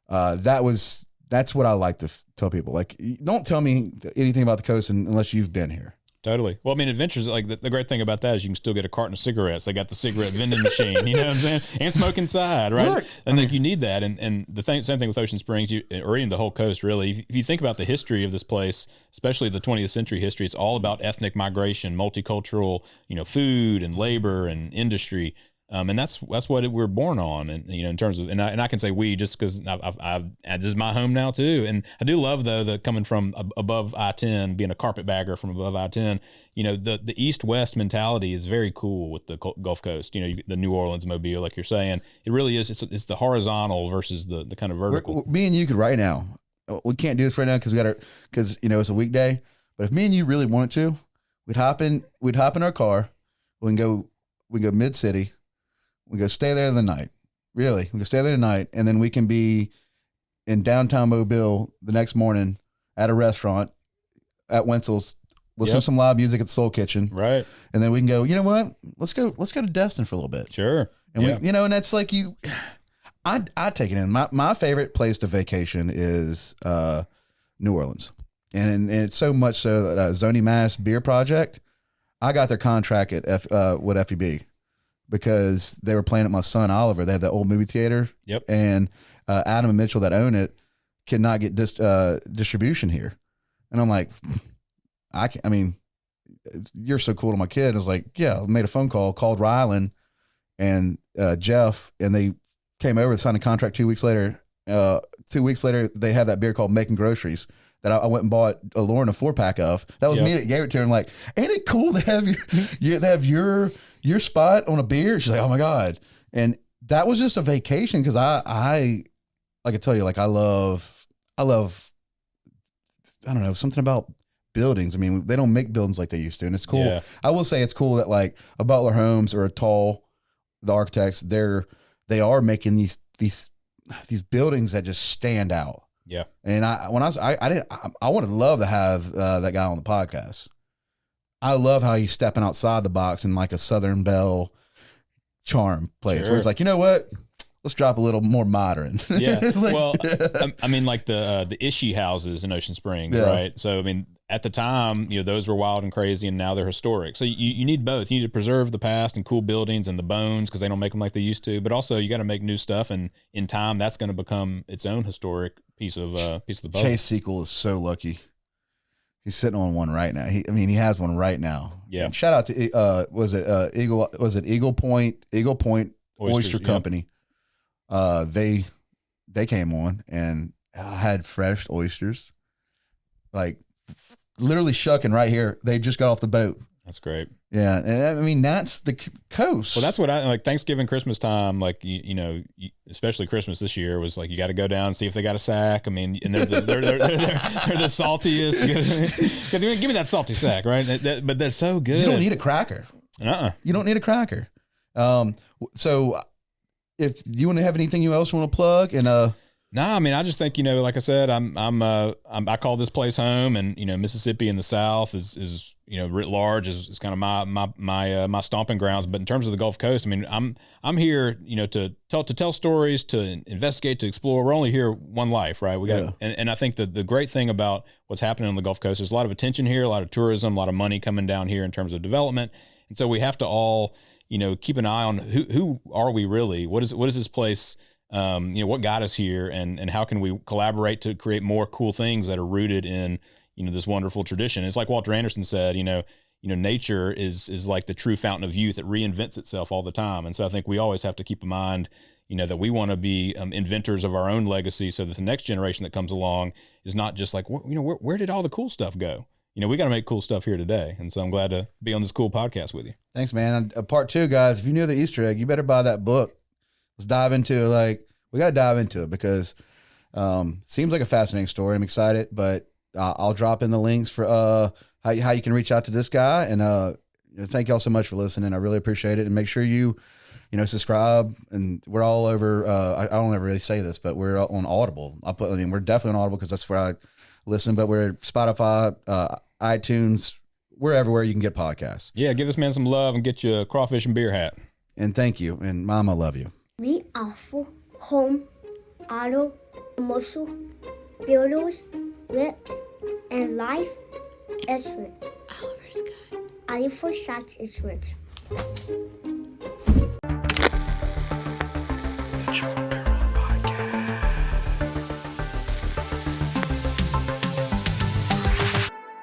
that's what I like to tell people. Like, don't tell me anything about the coast unless you've been here. Totally. Well, I mean, adventures, like the great thing about that is you can still get a carton of cigarettes. They got the cigarette vending machine, you know what I'm saying? And smoke inside, right? Look, and you need that. And the same thing with Ocean Springs, or even the whole coast, really. If you think about the history of this place, especially the 20th century history, it's all about ethnic migration, multicultural, food and labor and industry. And that's what we're born on, and in terms of, and I can say we just because this is my home now too, and I do love though the coming from above I-10, being a carpetbagger from above I-10. The East-West mentality is very cool with the Gulf Coast. The New Orleans, Mobile, like you're saying, it really is. It's the horizontal versus the kind of vertical. Me and you could right now. We can't do this right now because it's a weekday. But if me and you really wanted to, we'd hop in our car. We can go mid city. We go stay there the night. Really, we can stay there tonight, and then we can be in downtown Mobile the next morning at a restaurant at Wenzel's, listen to some live music at the Soul Kitchen, right? And then we can go. You know what? Let's go to Destin for a little bit. Sure. And we, and that's like you. I take it in. My favorite place to vacation is New Orleans. And it's so much so that Zoni Mass Beer Project, I got their contract at with FEB because they were playing at my son Oliver. They had that old movie theater. Yep. And Adam and Mitchell that own it could not get distribution here. And I'm like, I mean, you're so cool to my kid. I was like, yeah, I made a phone call, called Rylan and Jeff, and they came over, signed a contract 2 weeks later. 2 weeks later, they have that beer called Making Groceries that I went and bought a Lauren a 4-pack of. That was me that gave it to her. I'm like, ain't it cool to have your spot on a beer? She's like, oh my God. And that was just a vacation because I can tell you, like I love, I don't know, something about buildings. I mean, they don't make buildings like they used to, and it's cool. Yeah. I will say it's cool that like a Butler Homes or a Tall, the architects, they are making these buildings that just stand out. Yeah. And I would love to have that guy on the podcast. I love how he's stepping outside the box in like a Southern Belle charm place where it's like, you know what? Let's drop a little more modern. Yeah. Like, well, I mean, like the Ishii houses in Ocean Springs, right? So, I mean, at the time, those were wild and crazy, and now they're historic. So you need both. You need to preserve the past and cool buildings and the bones because they don't make them like they used to. But also, you got to make new stuff, and in time, that's going to become its own historic piece of the puzzle. Chase Sequel is so lucky. He's sitting on one right now. He has one right now. Yeah. And shout out to Eagle Point Oyster Company. They came on and had fresh oysters, like literally shucking right here. They just got off the boat. That's great. Yeah, and I mean that's the coast. Well, that's what I like. Thanksgiving, Christmas time, like especially Christmas this year was like you got to go down and see if they got a sack. I mean, and they're the saltiest. Give me that salty sack, right? But that's so good. You don't need a cracker. You don't need a cracker. So if you want to have anything else you want to plug and No, I mean, I just think, like I said, I call this place home, and, Mississippi in the South is writ large is kind of my stomping grounds. But in terms of the Gulf Coast, I mean, I'm here, to tell stories, to investigate, to explore. We're only here one life, right? We got, and I think that the great thing about what's happening on the Gulf Coast, there's a lot of attention here, a lot of tourism, a lot of money coming down here in terms of development. And so we have to all, keep an eye on who are we really? What is this place? What got us here, and how can we collaborate to create more cool things that are rooted in, this wonderful tradition. It's like Walter Anderson said, nature is like the true fountain of youth. It reinvents itself all the time. And so I think we always have to keep in mind, that we want to be inventors of our own legacy so that the next generation that comes along is not just like, where did all the cool stuff go? We got to make cool stuff here today. And so I'm glad to be on this cool podcast with you. Thanks, man. Part 2, guys, if you knew the Easter egg, you better buy that book. Let's dive into it. We got to dive into it because it seems like a fascinating story. I'm excited, but I'll drop in the links for how you can reach out to this guy. And thank y'all so much for listening. I really appreciate it. And make sure you subscribe. And we're all over. I don't ever really say this, but we're on Audible. We're definitely on Audible because that's where I listen. But we're Spotify, iTunes, we're everywhere you can get podcasts. Yeah, give this man some love and get you a crawfish and beer hat. And thank you. And Mom, I love you. We offer home, auto, commercial, builders, whips, and life is rich. Oliver's good. Oliver Shots is rich. The Jordan.